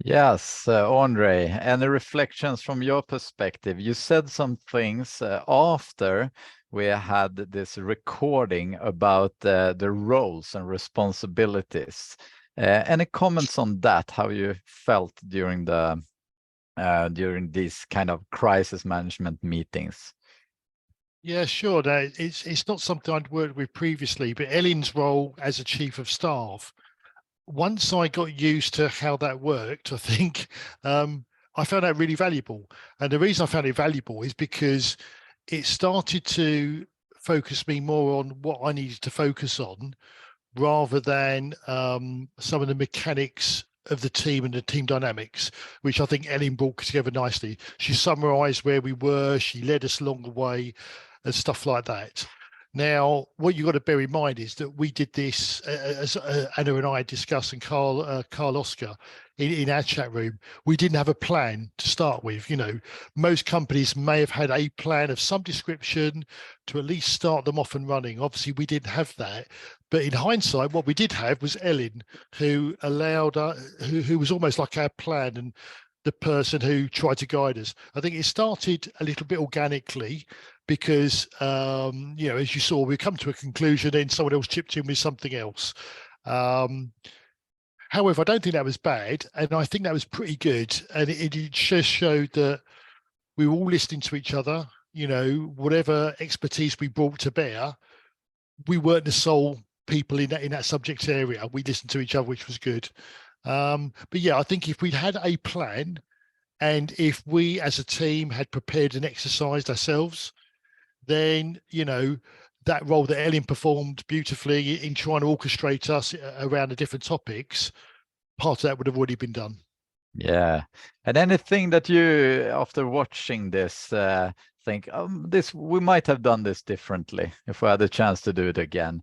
Yes, Andre, any reflections from your perspective? You said some things after we had this recording about the roles and responsibilities. Any comments on that, how you felt during these kind of crisis management meetings? Yeah, sure. No, it's not something I'd worked with previously, but Elin's role as a chief of staff, once I got used to how that worked, I think I found that really valuable. And the reason I found it valuable is because it started to focus me more on what I needed to focus on, rather than some of the mechanics of the team and the team dynamics, which I think Elin brought together nicely. She summarized where we were, she led us along the way and stuff like that. Now, what you've got to bear in mind is that we did this, as Anna and I discussed, and Carl-Oskar in our chat room, we didn't have a plan to start with. You know, most companies may have had a plan of some description to at least start them off and running. Obviously, we didn't have that. But in hindsight, what we did have was Elin, who allowed, who was almost like our plan and the person who tried to guide us. I think it started a little bit organically, because you know, as you saw, we come to a conclusion, then someone else chipped in with something else. However, I don't think that was bad, and I think that was pretty good, and it just showed that we were all listening to each other. You know, whatever expertise we brought to bear, we weren't the sole people in that subject area. We listened to each other, which was good. But yeah, I think if we'd had a plan, and if we as a team had prepared and exercised ourselves, then, you know, that role that Elin performed beautifully in trying to orchestrate us around the different topics, part of that would have already been done. Yeah. And anything that you, after watching this, think, this, we might have done this differently if we had a chance to do it again?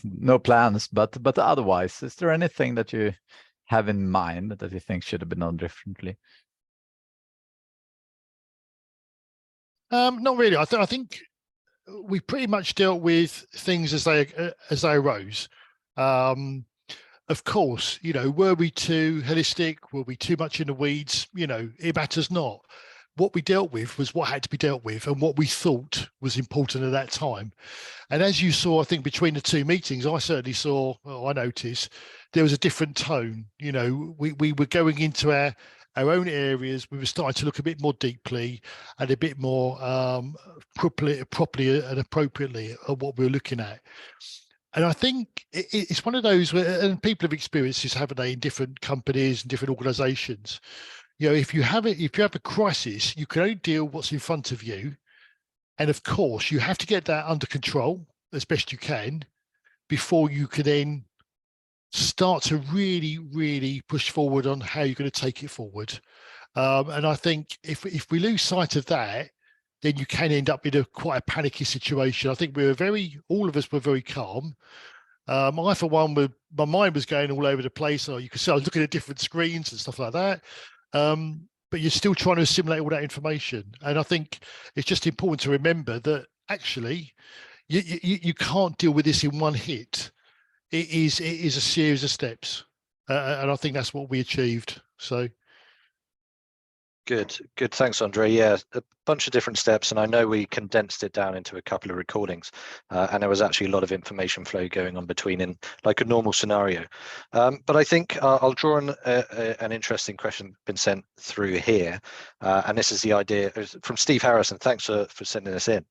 No plans, but otherwise, is there anything that you have in mind that you think should have been done differently? Not really. I think we pretty much dealt with things as they arose. of course, were we too holistic? Were we too much in the weeds? It matters not. What we dealt with was what had to be dealt with and what we thought was important at that time. And as you saw, I think between the two meetings, I certainly saw, I noticed there was a different tone. We were going into our own areas. We were starting to look a bit more deeply and a bit more properly and appropriately at what we were looking at. And I think it's one of those where, and people have experienced this, haven't they, in different companies and different organizations. If you have a crisis, you can only deal what's in front of you. And of course, you have to get that under control as best you can before you can then start to really, really push forward on how you're going to take it forward. And I think if we lose sight of that, then you can end up in quite a panicky situation. I think all of us were very calm. I, for one, my mind was going all over the place. So you could see I was looking at different screens and stuff like that. But you're still trying to assimilate all that information. And I think it's just important to remember that actually you can't deal with this in one hit. It is a series of steps. And I think that's what we achieved. So. Good. Thanks, Andre. Yeah, a bunch of different steps, and I know we condensed it down into a couple of recordings, and there was actually a lot of information flow going on between in like a normal scenario. But I think I'll draw on an interesting question been sent through here, and this is the idea from Steve Harrison. Thanks for sending this in.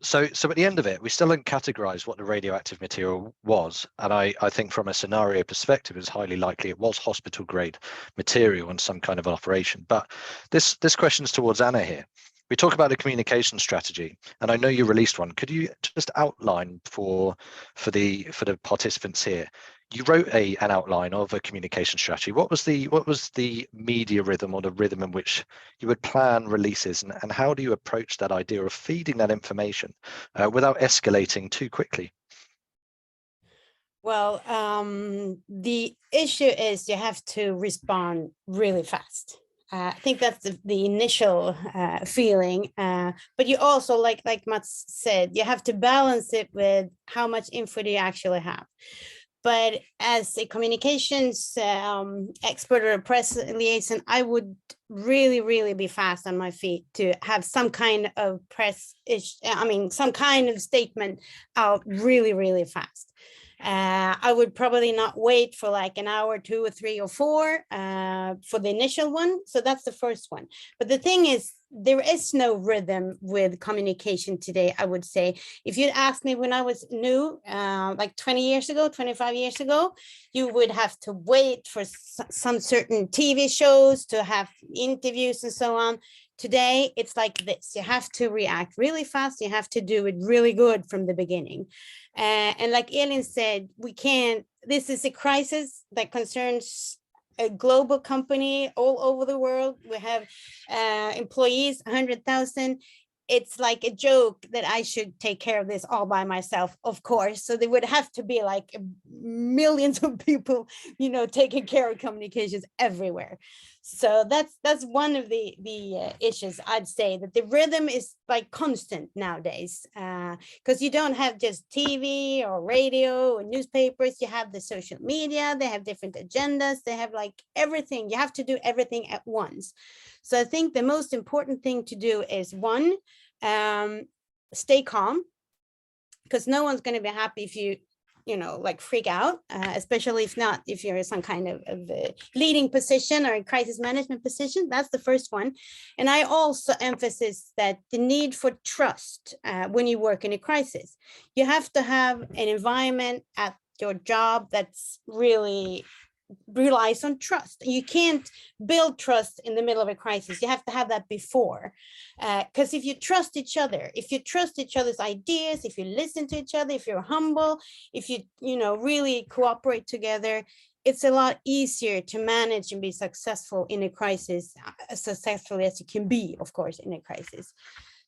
So at the end of it, we still didn't categorize what the radioactive material was. And I think from a scenario perspective, it's highly likely it was hospital grade material in some kind of operation. But this question is towards Anna here. We talk about a communication strategy, and I know you released one. Could you just outline for the participants here? You wrote an outline of a communication strategy. What was the media rhythm or the rhythm in which you would plan releases, and how do you approach that idea of feeding that information without escalating too quickly? Well, the issue is you have to respond really fast. I think that's the initial feeling, but you also, like Mats said, you have to balance it with how much info do you actually have. But as a communications expert or a press liaison, I would really, really be fast on my feet to have some kind of some kind of statement out really, really fast. I would probably not wait for like an hour, 2 or 3 or 4 for the initial one. So that's the first one. But the thing is, there is no rhythm with communication today, I would say. If you'd asked me when I was new, like 20 years ago, 25 years ago, you would have to wait for some certain TV shows to have interviews and so on. Today, it's like this. You have to react really fast. You have to do it really good from the beginning. And like Elin said, this is a crisis that concerns a global company all over the world. We have employees, 100,000. It's like a joke that I should take care of this all by myself, of course. So there would have to be like millions of people, taking care of communications everywhere. So that's one of the issues. I'd say that the rhythm is like constant nowadays, because you don't have just TV or radio or newspapers. You have the social media. They have different agendas. They have like everything. You have to do everything at once. So I think the most important thing to do is one, stay calm, because no one's going to be happy if you freak out, especially if you're in some kind of leading position or a crisis management position. That's the first one. And I also emphasize that the need for trust when you work in a crisis. You have to have an environment at your job that's really relies on trust. You can't build trust in the middle of a crisis. You have to have that before, because if you trust each other, if you trust each other's ideas, if you listen to each other, if you're humble, if you really cooperate together, it's a lot easier to manage and be successful in a crisis, as successfully as you can be, of course, in a crisis.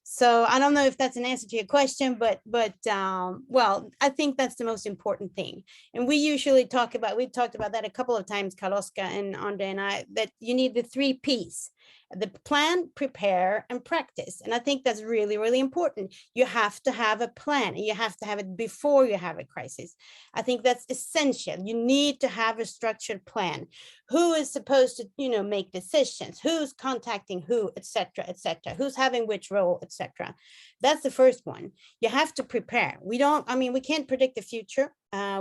So I don't know if that's an answer to your question, but well, I think that's the most important thing. And we've talked about that a couple of times, Carl-Oskar and Andre and I, that you need the 3 Ps. The plan, prepare, and practice. And I think that's really, really important. You have to have a plan, and you have to have it before you have a crisis. I think that's essential. You need to have a structured plan. Who is supposed to, you know, make decisions? Who's contacting who, etc., etc. Who's having which role, etc. That's the first one. You have to prepare. We can't predict the future.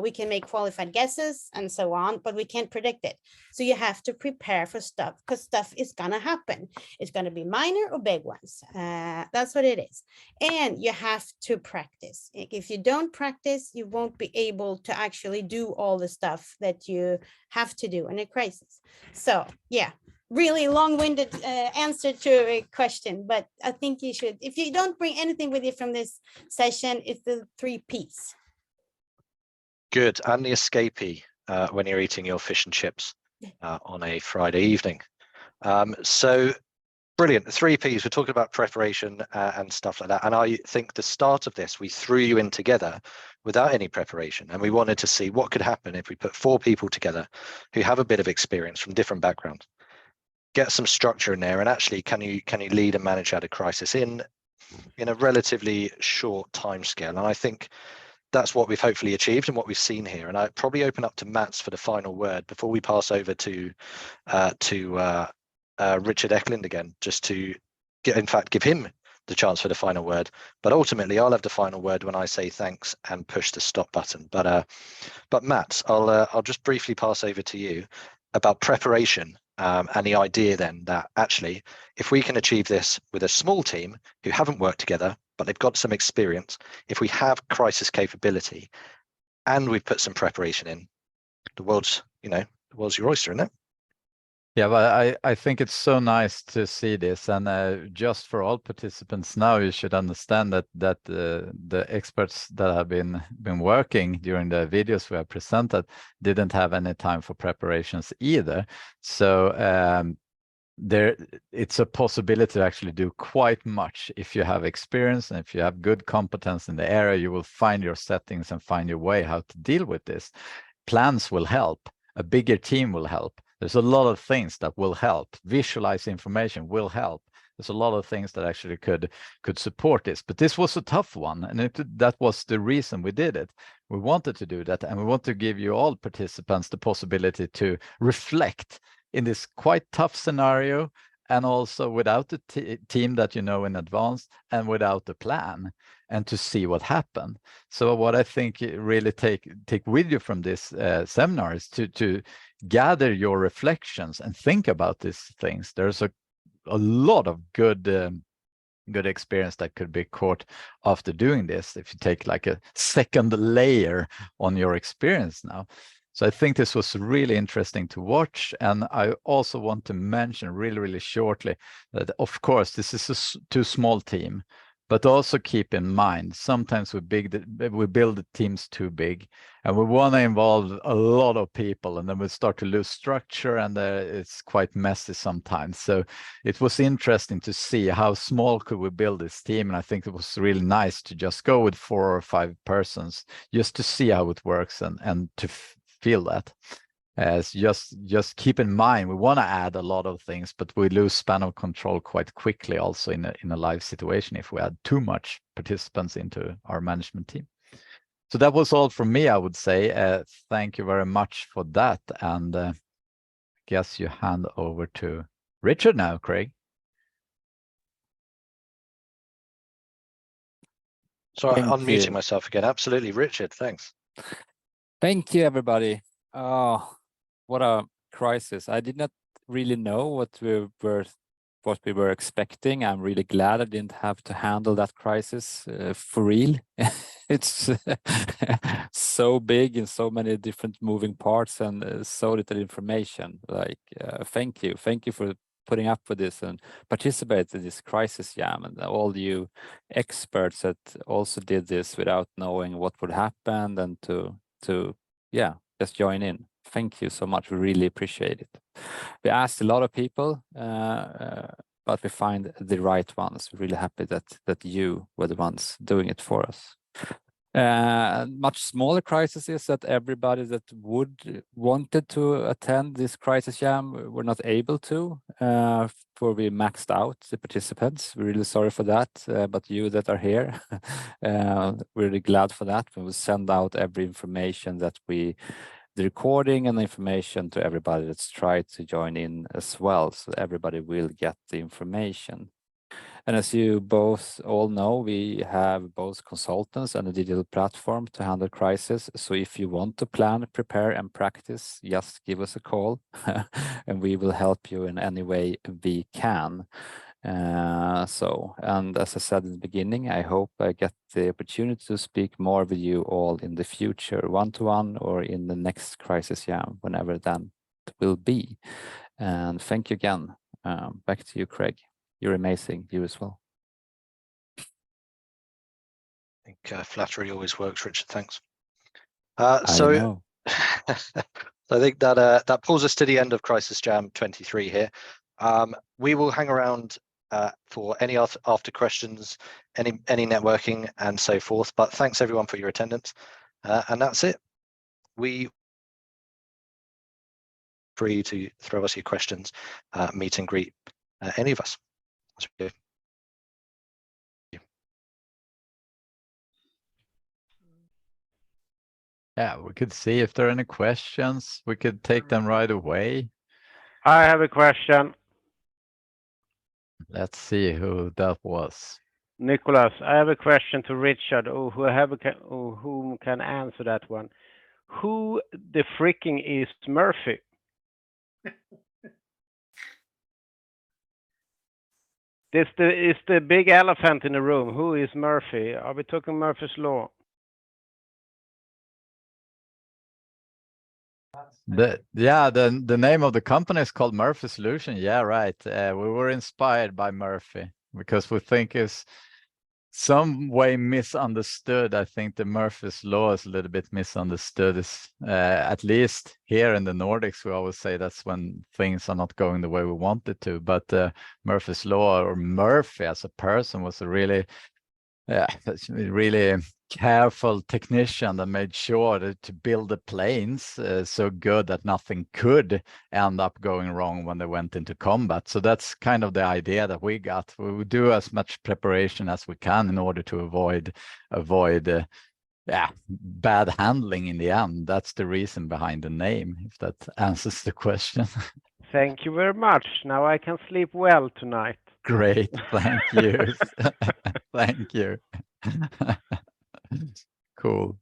We can make qualified guesses and so on, but we can't predict it. So you have to prepare for stuff, because stuff is gonna happen. It's gonna be minor or big ones. That's what it is. And you have to practice. If you don't practice, you won't be able to actually do all the stuff that you have to do in a crisis. So yeah, really long-winded answer to a question, but I think you should, if you don't bring anything with you from this session, it's the 3 Ps. Good, and the escapee when you're eating your fish and chips on a Friday evening. So brilliant, the 3 Ps, we're talking about preparation and stuff like that. And I think the start of this, we threw you in together without any preparation. And we wanted to see what could happen if we put 4 people together who have a bit of experience from different backgrounds, get some structure in there, and actually can you lead and manage out a crisis in a relatively short time scale. And I think that's what we've hopefully achieved and what we've seen here. And I probably open up to Mats for the final word before we pass over to Richard Eklund again, just to give him the chance for the final word. But ultimately, I'll have the final word when I say thanks and push the stop button. But Mats, I'll just briefly pass over to you about preparation. And the idea then that actually, if we can achieve this with a small team who haven't worked together, but they've got some experience, if we have crisis capability and we've put some preparation in, the world's your oyster, isn't it? Yeah, but I think it's so nice to see this, and just for all participants now, you should understand that the experts that have been working during the videos we have presented didn't have any time for preparations either. So it's a possibility to actually do quite much. If you have experience and if you have good competence in the area, you will find your settings and find your way how to deal with this. Plans will help. A bigger team will help. There's a lot of things that will help. Visualize information will help. There's a lot of things that actually could support this. But this was a tough one, and that was the reason we did it. We wanted to do that, and we want to give you all participants the possibility to reflect in this quite tough scenario, and also without the team that you know in advance and without the plan, and to see what happened. So what I think you really take with you from this seminar is to gather your reflections and think about these things. There's a lot of good experience that could be caught after doing this, if you take like a second layer on your experience now. So I think this was really interesting to watch. And I also want to mention really, really shortly that, of course, this is a too small team, but also keep in mind, sometimes we build the teams too big, and we want to involve a lot of people, and then we start to lose structure, and it's quite messy sometimes. So it was interesting to see how small could we build this team. And I think it was really nice to just go with 4 or 5 persons just to see how it works and to feel that. As just keep in mind, we want to add a lot of things, but we lose span of control quite quickly also in a live situation if we add too much participants into our management team. So that was all from me, I would say. Thank you very much for that. And I guess you hand over to Richard now, Craig. Sorry, unmuting myself again. Absolutely, Richard, thanks. Thank you, everybody. Oh, what a crisis. I did not really know what we were expecting. I'm really glad I didn't have to handle that crisis for real. It's so big and so many different moving parts and so little information. Like, thank you for putting up with this and participate in this crisis jam, and all you experts that also did this without knowing what would happen, and to just join in. Thank you so much. We really appreciate it. We asked a lot of people, but we find the right ones. We're really happy that you were the ones doing it for us. Much smaller crises is that everybody that wanted to attend this crisis jam were not able to, for we maxed out the participants. We're really sorry for that, but you that are here, we're really glad for that. We will send out every information that the recording and the information to everybody that's tried to join in as well, so everybody will get the information. And as you both all know, we have both consultants and a digital platform to handle crisis. So if you want to plan, prepare, and practice, just give us a call and we will help you in any way we can. And as I said in the beginning, I hope I get the opportunity to speak more with you all in the future, one-to-one or in the next crisis jam, whenever that will be. And thank you again. Back to you, Craig. You're amazing, you as well. I think flattery always works, Richard, thanks. So I think that that pulls us to the end of Crisis Jam 23 here. We will hang around for any after questions, any networking and so forth, but thanks everyone for your attendance. And that's it. We free to throw us your questions, meet and greet any of us. Yeah, we could see if there are any questions. We could take them right away. I have a question. Let's see who that was. Nicholas, I have a question to Richard, who can answer that one. Who the freaking is Murphy? This is the big elephant in the room. Who is Murphy? Are we talking Murphy's Law? The name of the company is called Murphy Solution. Yeah, right. We were inspired by Murphy because we think is some way misunderstood. I think the Murphy's Law is a little bit misunderstood. It's, at least here in the Nordics, we always say that's when things are not going the way we want it to. But Murphy's Law, or Murphy as a person, was a really careful technician that made sure to build the planes so good that nothing could end up going wrong when they went into combat. So that's kind of the idea that we got. We would do as much preparation as we can in order to avoid bad handling in the end. That's the reason behind the name, if that answers the question. Thank you very much. Now I can sleep well tonight. Great, thank you. Thank you. Cool.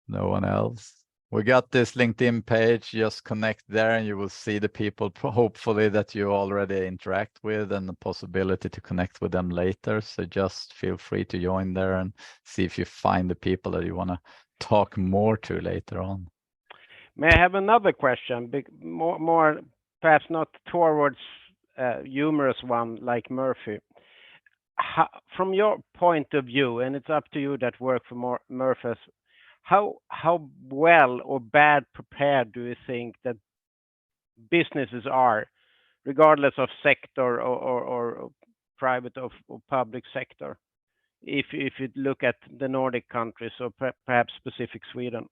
No one else? We got this LinkedIn page. Just connect there and you will see the people hopefully that you already interact with, and the possibility to connect with them later. So just feel free to join there and see if you find the people that you want to talk more to later on. May I have another question? More perhaps not towards humorous one like Murphy. From your point of view, and it's up to you that work for Murphy's, how well or bad prepared do you think that businesses are, regardless of sector or private or public sector, if you look at the Nordic countries or perhaps specific Sweden?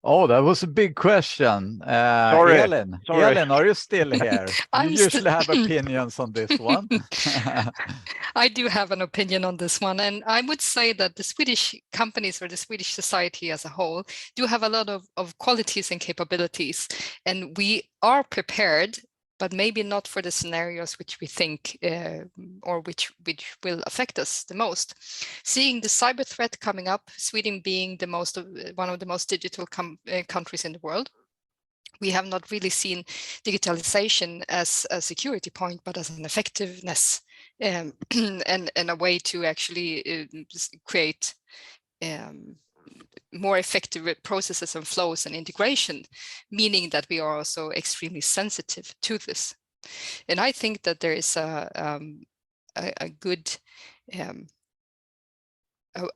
Oh, that was a big question. Sorry. Ellen, are you still here? You usually have opinions on this one. I do have an opinion on this one. And I would say that the Swedish companies or the Swedish society as a whole do have a lot of qualities and capabilities. And we are prepared, but maybe not for the scenarios which we think or which will affect us the most. Seeing the cyber threat coming up, Sweden being one of the most digital countries in the world, we have not really seen digitalization as a security point, but as an effectiveness and a way to actually create more effective processes and flows and integration, meaning that we are also extremely sensitive to this. And I think that there is a good,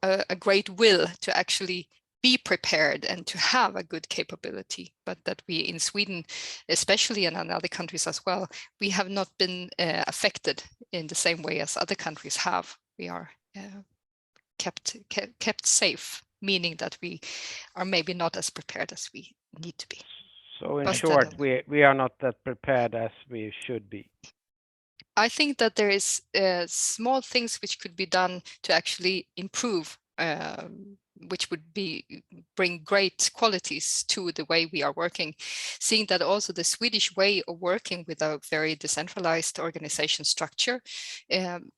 a great will to actually be prepared and to have a good capability, but that we in Sweden, especially and in other countries as well, we have not been affected in the same way as other countries have. We are kept safe, meaning that we are maybe not as prepared as we need to be. So in short, we are not that prepared as we should be. I think that there is small things which could be done to actually improve, which would bring great qualities to the way we are working. Seeing that also the Swedish way of working with a very decentralized organization structure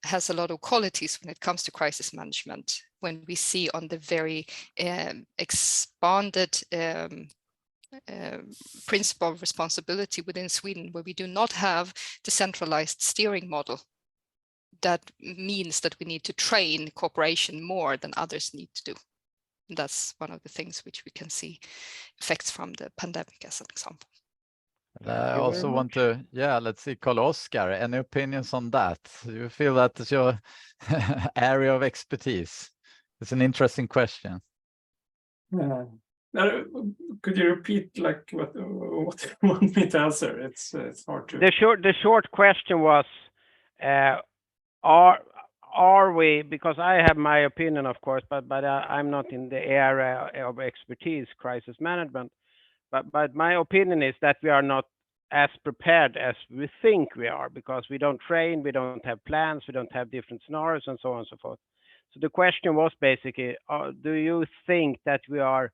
has a lot of qualities when it comes to crisis management. When we see on the very expanded principle of responsibility within Sweden, where we do not have the centralized steering model. That means that we need to train cooperation more than others need to do. And that's one of the things which we can see effects from the pandemic as an example. I also want to, let's see, Carl-Oskar, any opinions on that? You feel that is your area of expertise? It's an interesting question. Could you repeat like what you want me to answer? It's hard to. The short question was, are we? Because I have my opinion, of course, but I'm not in the area of expertise, crisis management. But my opinion is that we are not as prepared as we think we are, because we don't train, we don't have plans, we don't have different scenarios, and so on and so forth. So the question was basically, do you think that we are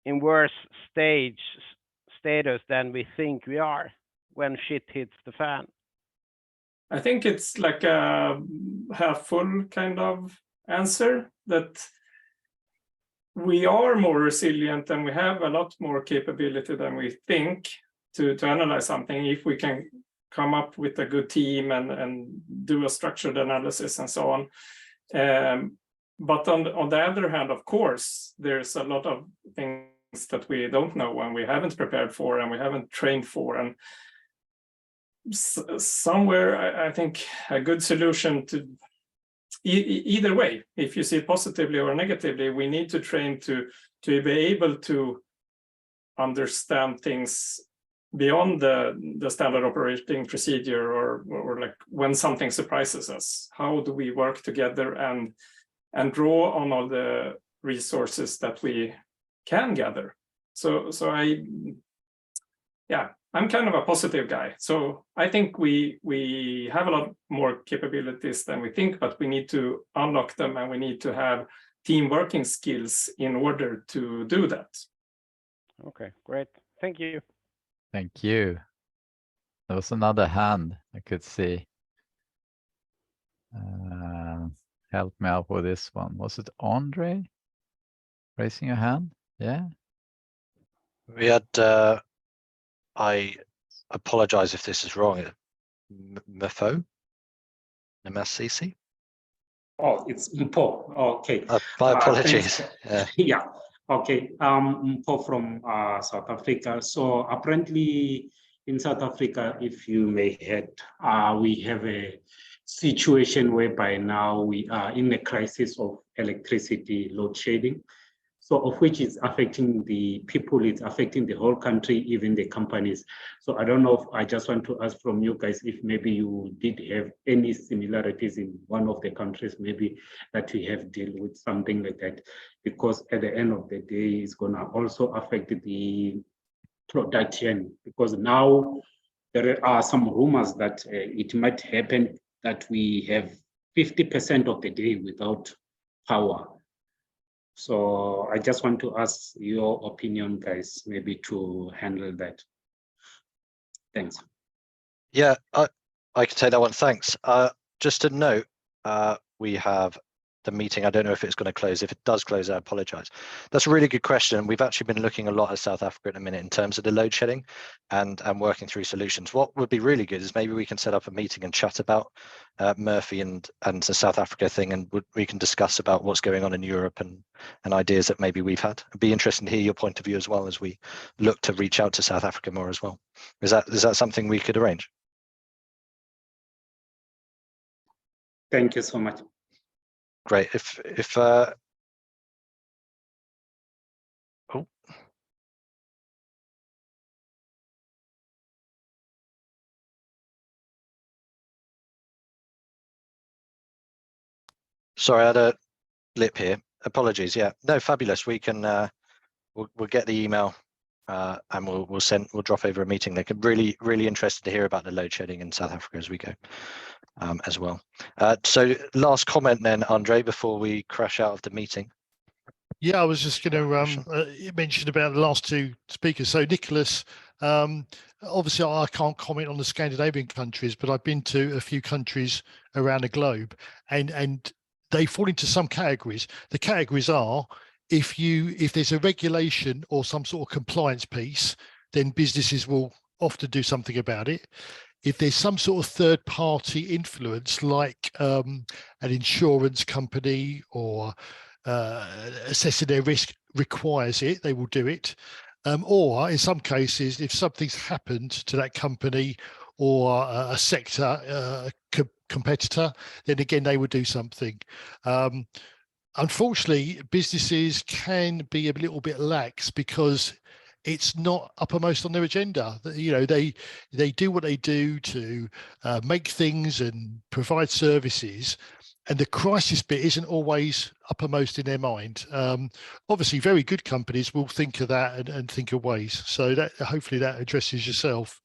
in worse status than we think we are when shit hits the fan? I think it's like a half full kind of answer, that we are more resilient and we have a lot more capability than we think to analyze something, if we can come up with a good team and do a structured analysis and so on. But on the other hand, of course, there's a lot of things that we don't know and we haven't prepared for and we haven't trained for. And somewhere, I think a good solution to either way, if you see it positively or negatively, we need to train to be able to understand things beyond the standard operating procedure, or like when something surprises us. How do we work together and draw on all the resources that we can gather? So I'm kind of a positive guy. So I think we have a lot more capabilities than we think, but we need to unlock them and we need to have team working skills in order to do that. Okay, great. Thank you. Thank you. There was another hand I could see. Help me out with this one. Was it Andre raising a hand? Yeah. We had, I apologize if this is wrong. MFO? MSCC? Oh, it's Mpo. Okay. My apologies. Yeah. Okay. Mpo from South Africa. So apparently in South Africa, if you may heard, we have a situation whereby now we are in a crisis of electricity load shedding. So of which is affecting the people, it's affecting the whole country, even the companies. So I don't know if I just want to ask from you guys if maybe you did have any similarities in one of the countries, maybe that we have dealt with something like that, because at the end of the day, it's gonna also affect the production, because now there are some rumors that it might happen that we have 50% of the day without power. So I just want to ask your opinion, guys, maybe to handle that. Thanks. Yeah, I can take that one. Thanks. Just a note, we have the meeting. I don't know if it's going to close. If it does close, I apologize. That's a really good question. We've actually been looking a lot at South Africa at the minute in terms of the load shedding and working through solutions. What would be really good is maybe we can set up a meeting and chat about Murphy and the South Africa thing, and we can discuss about what's going on in Europe and ideas that maybe we've had. It'd be interesting to hear your point of view as well as we look to reach out to South Africa more as well. Is that something we could arrange? Thank you so much. Great. Oh. Sorry, I had a blip here. Apologies. Yeah, no, fabulous. We can we'll get the email and we'll drop over a meeting. They're really interested to hear about the load shedding in South Africa as we go as well. So last comment then, Andre, before we crash out of the meeting. Yeah, I was just going to mention about the last two speakers. So Nicholas, obviously I can't comment on the Scandinavian countries, but I've been to a few countries around the globe, and they fall into some categories. The categories are if there's a regulation or some sort of compliance piece, then businesses will often do something about it. If there's some sort of third-party influence, like an insurance company or assessing their risk requires it, they will do it. Or in some cases, if something's happened to that company or a sector competitor, then again, they would do something. Unfortunately, businesses can be a little bit lax because it's not uppermost on their agenda. You know, they do what they do to make things and provide services, and the crisis bit isn't always uppermost in their mind. Obviously, very good companies will think of that and think of ways. So that hopefully that addresses yourself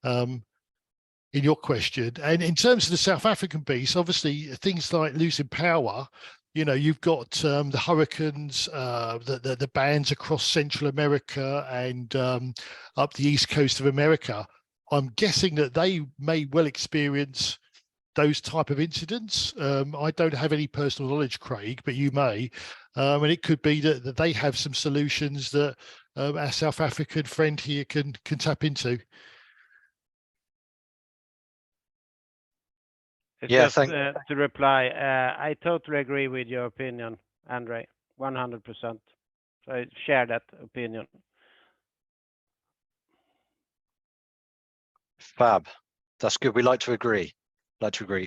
in your question. And in terms of the South African piece, obviously things like losing power. You know, you've got the hurricanes, the bands across Central America and up the east coast of America. I'm guessing that they may well experience those type of incidents. I don't have any personal knowledge, Craig, but you may. And it could be that they have some solutions that our South African friend here can tap into. Yeah, just to reply, I totally agree with your opinion, Andre, 100%. So I share that opinion. Fab. That's good. We like to agree.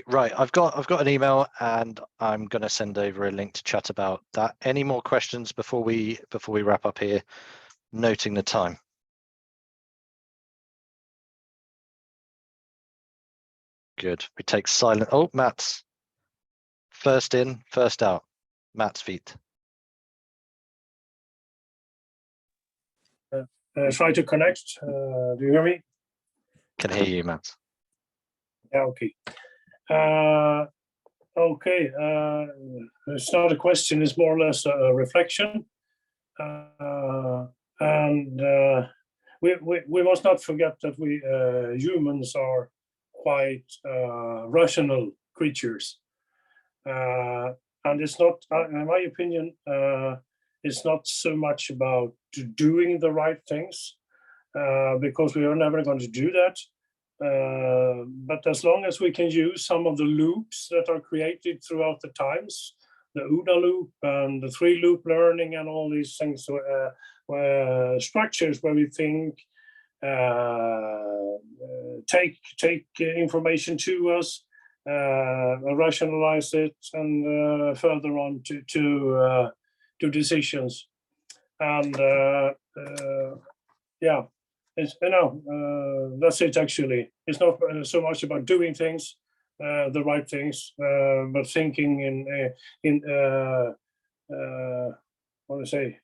Right, I've got an email and I'm going to send over a link to chat about that. Any more questions before we wrap up here, noting the time? Good. We take silent. Oh, Matt's first in, first out. Matt's feet. Try to connect. Do you hear me? Can hear you, Matt. Yeah, okay. Okay. It's not a question, it's more or less a reflection. And we must not forget that we humans are quite rational creatures. And it's not, in my opinion, it's not so much about doing the right things, because we are never going to do that. But as long as we can use some of the loops that are created throughout the times, the OODA loop and the 3-loop learning and all these things, structures where we think, take information to us, rationalize it, and further on to decisions. And yeah, it's, that's it actually. It's not so much about doing things, the right things, but thinking in what do I say,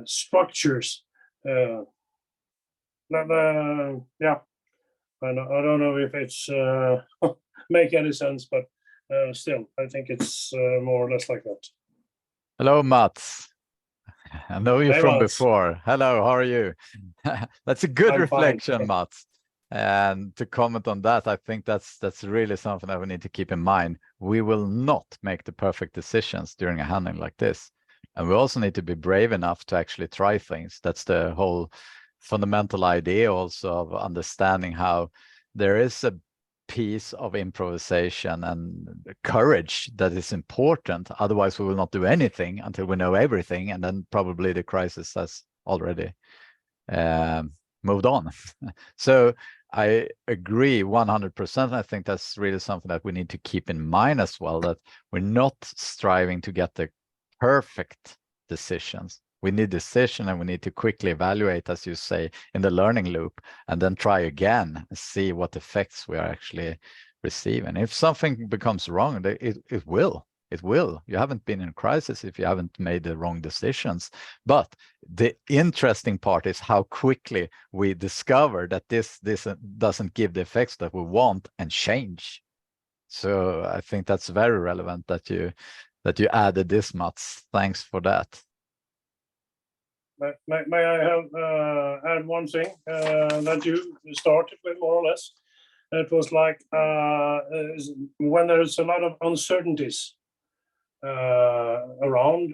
structures. Yeah, I don't know if it's make any sense, but still, I think it's more or less like that. Hello, Mats. I know you Hey, from Mats. before. Hello, how are you? That's a good I'm reflection, fine. Mats. And to comment on that, I think that's really something that we need to keep in mind. We will not make the perfect decisions during a handling like this. And we also need to be brave enough to actually try things. That's the whole fundamental idea also of understanding how there is a piece of improvisation and courage that is important. Otherwise, we will not do anything until we know everything. And then probably the crisis has already moved on. So I agree 100%. I think that's really something that we need to keep in mind as well, that we're not striving to get the perfect decisions. We need decision, and we need to quickly evaluate, as you say, in the learning loop, and then try again and see what effects we are actually receiving. If something becomes wrong, it will. It will. You haven't been in a crisis if you haven't made the wrong decisions. But the interesting part is how quickly we discover that this doesn't give the effects that we want and change. So I think that's very relevant that you added this, Mats. Thanks for that. May I have add one thing that you started with, more or less? It was like when there's a lot of uncertainties around,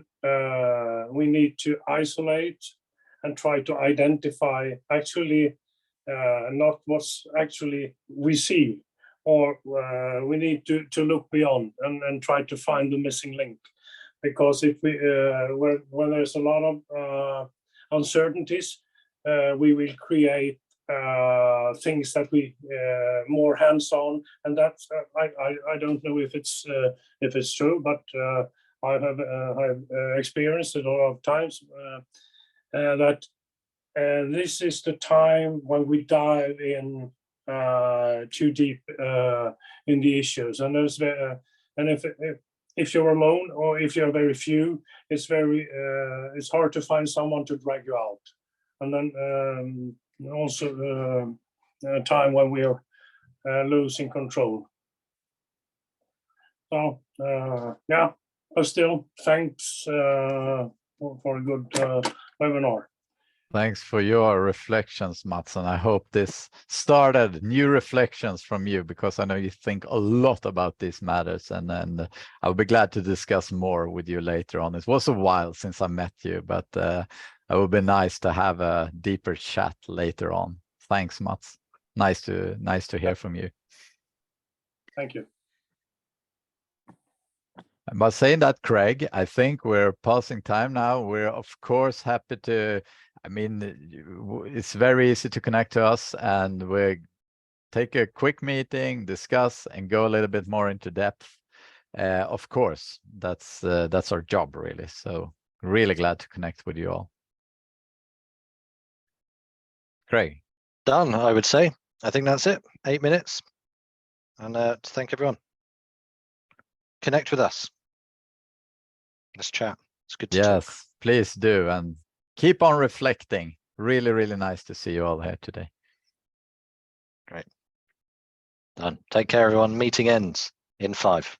we need to isolate and try to identify actually not what's actually we see, or we need to look beyond and try to find the missing link. Because if we when there's a lot of uncertainties, we will create things that we more hands-on, and that's I don't know if it's true, but I've experienced it a lot of times that this is the time when we dive in too deep in the issues, and there's and if you're alone or if you're very few, it's hard to find someone to drag you out, and then also a time when we are losing control. So yeah, but still, thanks for a good webinar. Thanks for your reflections, Mats, and I hope this started new reflections from you, because I know you think a lot about these matters, and I'll be glad to discuss more with you later on. It was a while since I met you, but it would be nice to have a deeper chat later on. Thanks, Mats. Nice to hear from you. Thank you. By saying that, Craig, I think we're passing time now. We're of course happy to, I mean, it's very easy to connect to us, and we take a quick meeting, discuss, and go a little bit more into depth. Of course, that's our job, really. So really glad to connect with you all. Craig. Done, I would say. I think that's it. 8 minutes. And to thank everyone. Connect with us. Let's chat. It's good to talk. Yes, please do. And keep on reflecting. Really, really nice to see you all here today. Great. Done. Take care, everyone. Meeting ends in 5.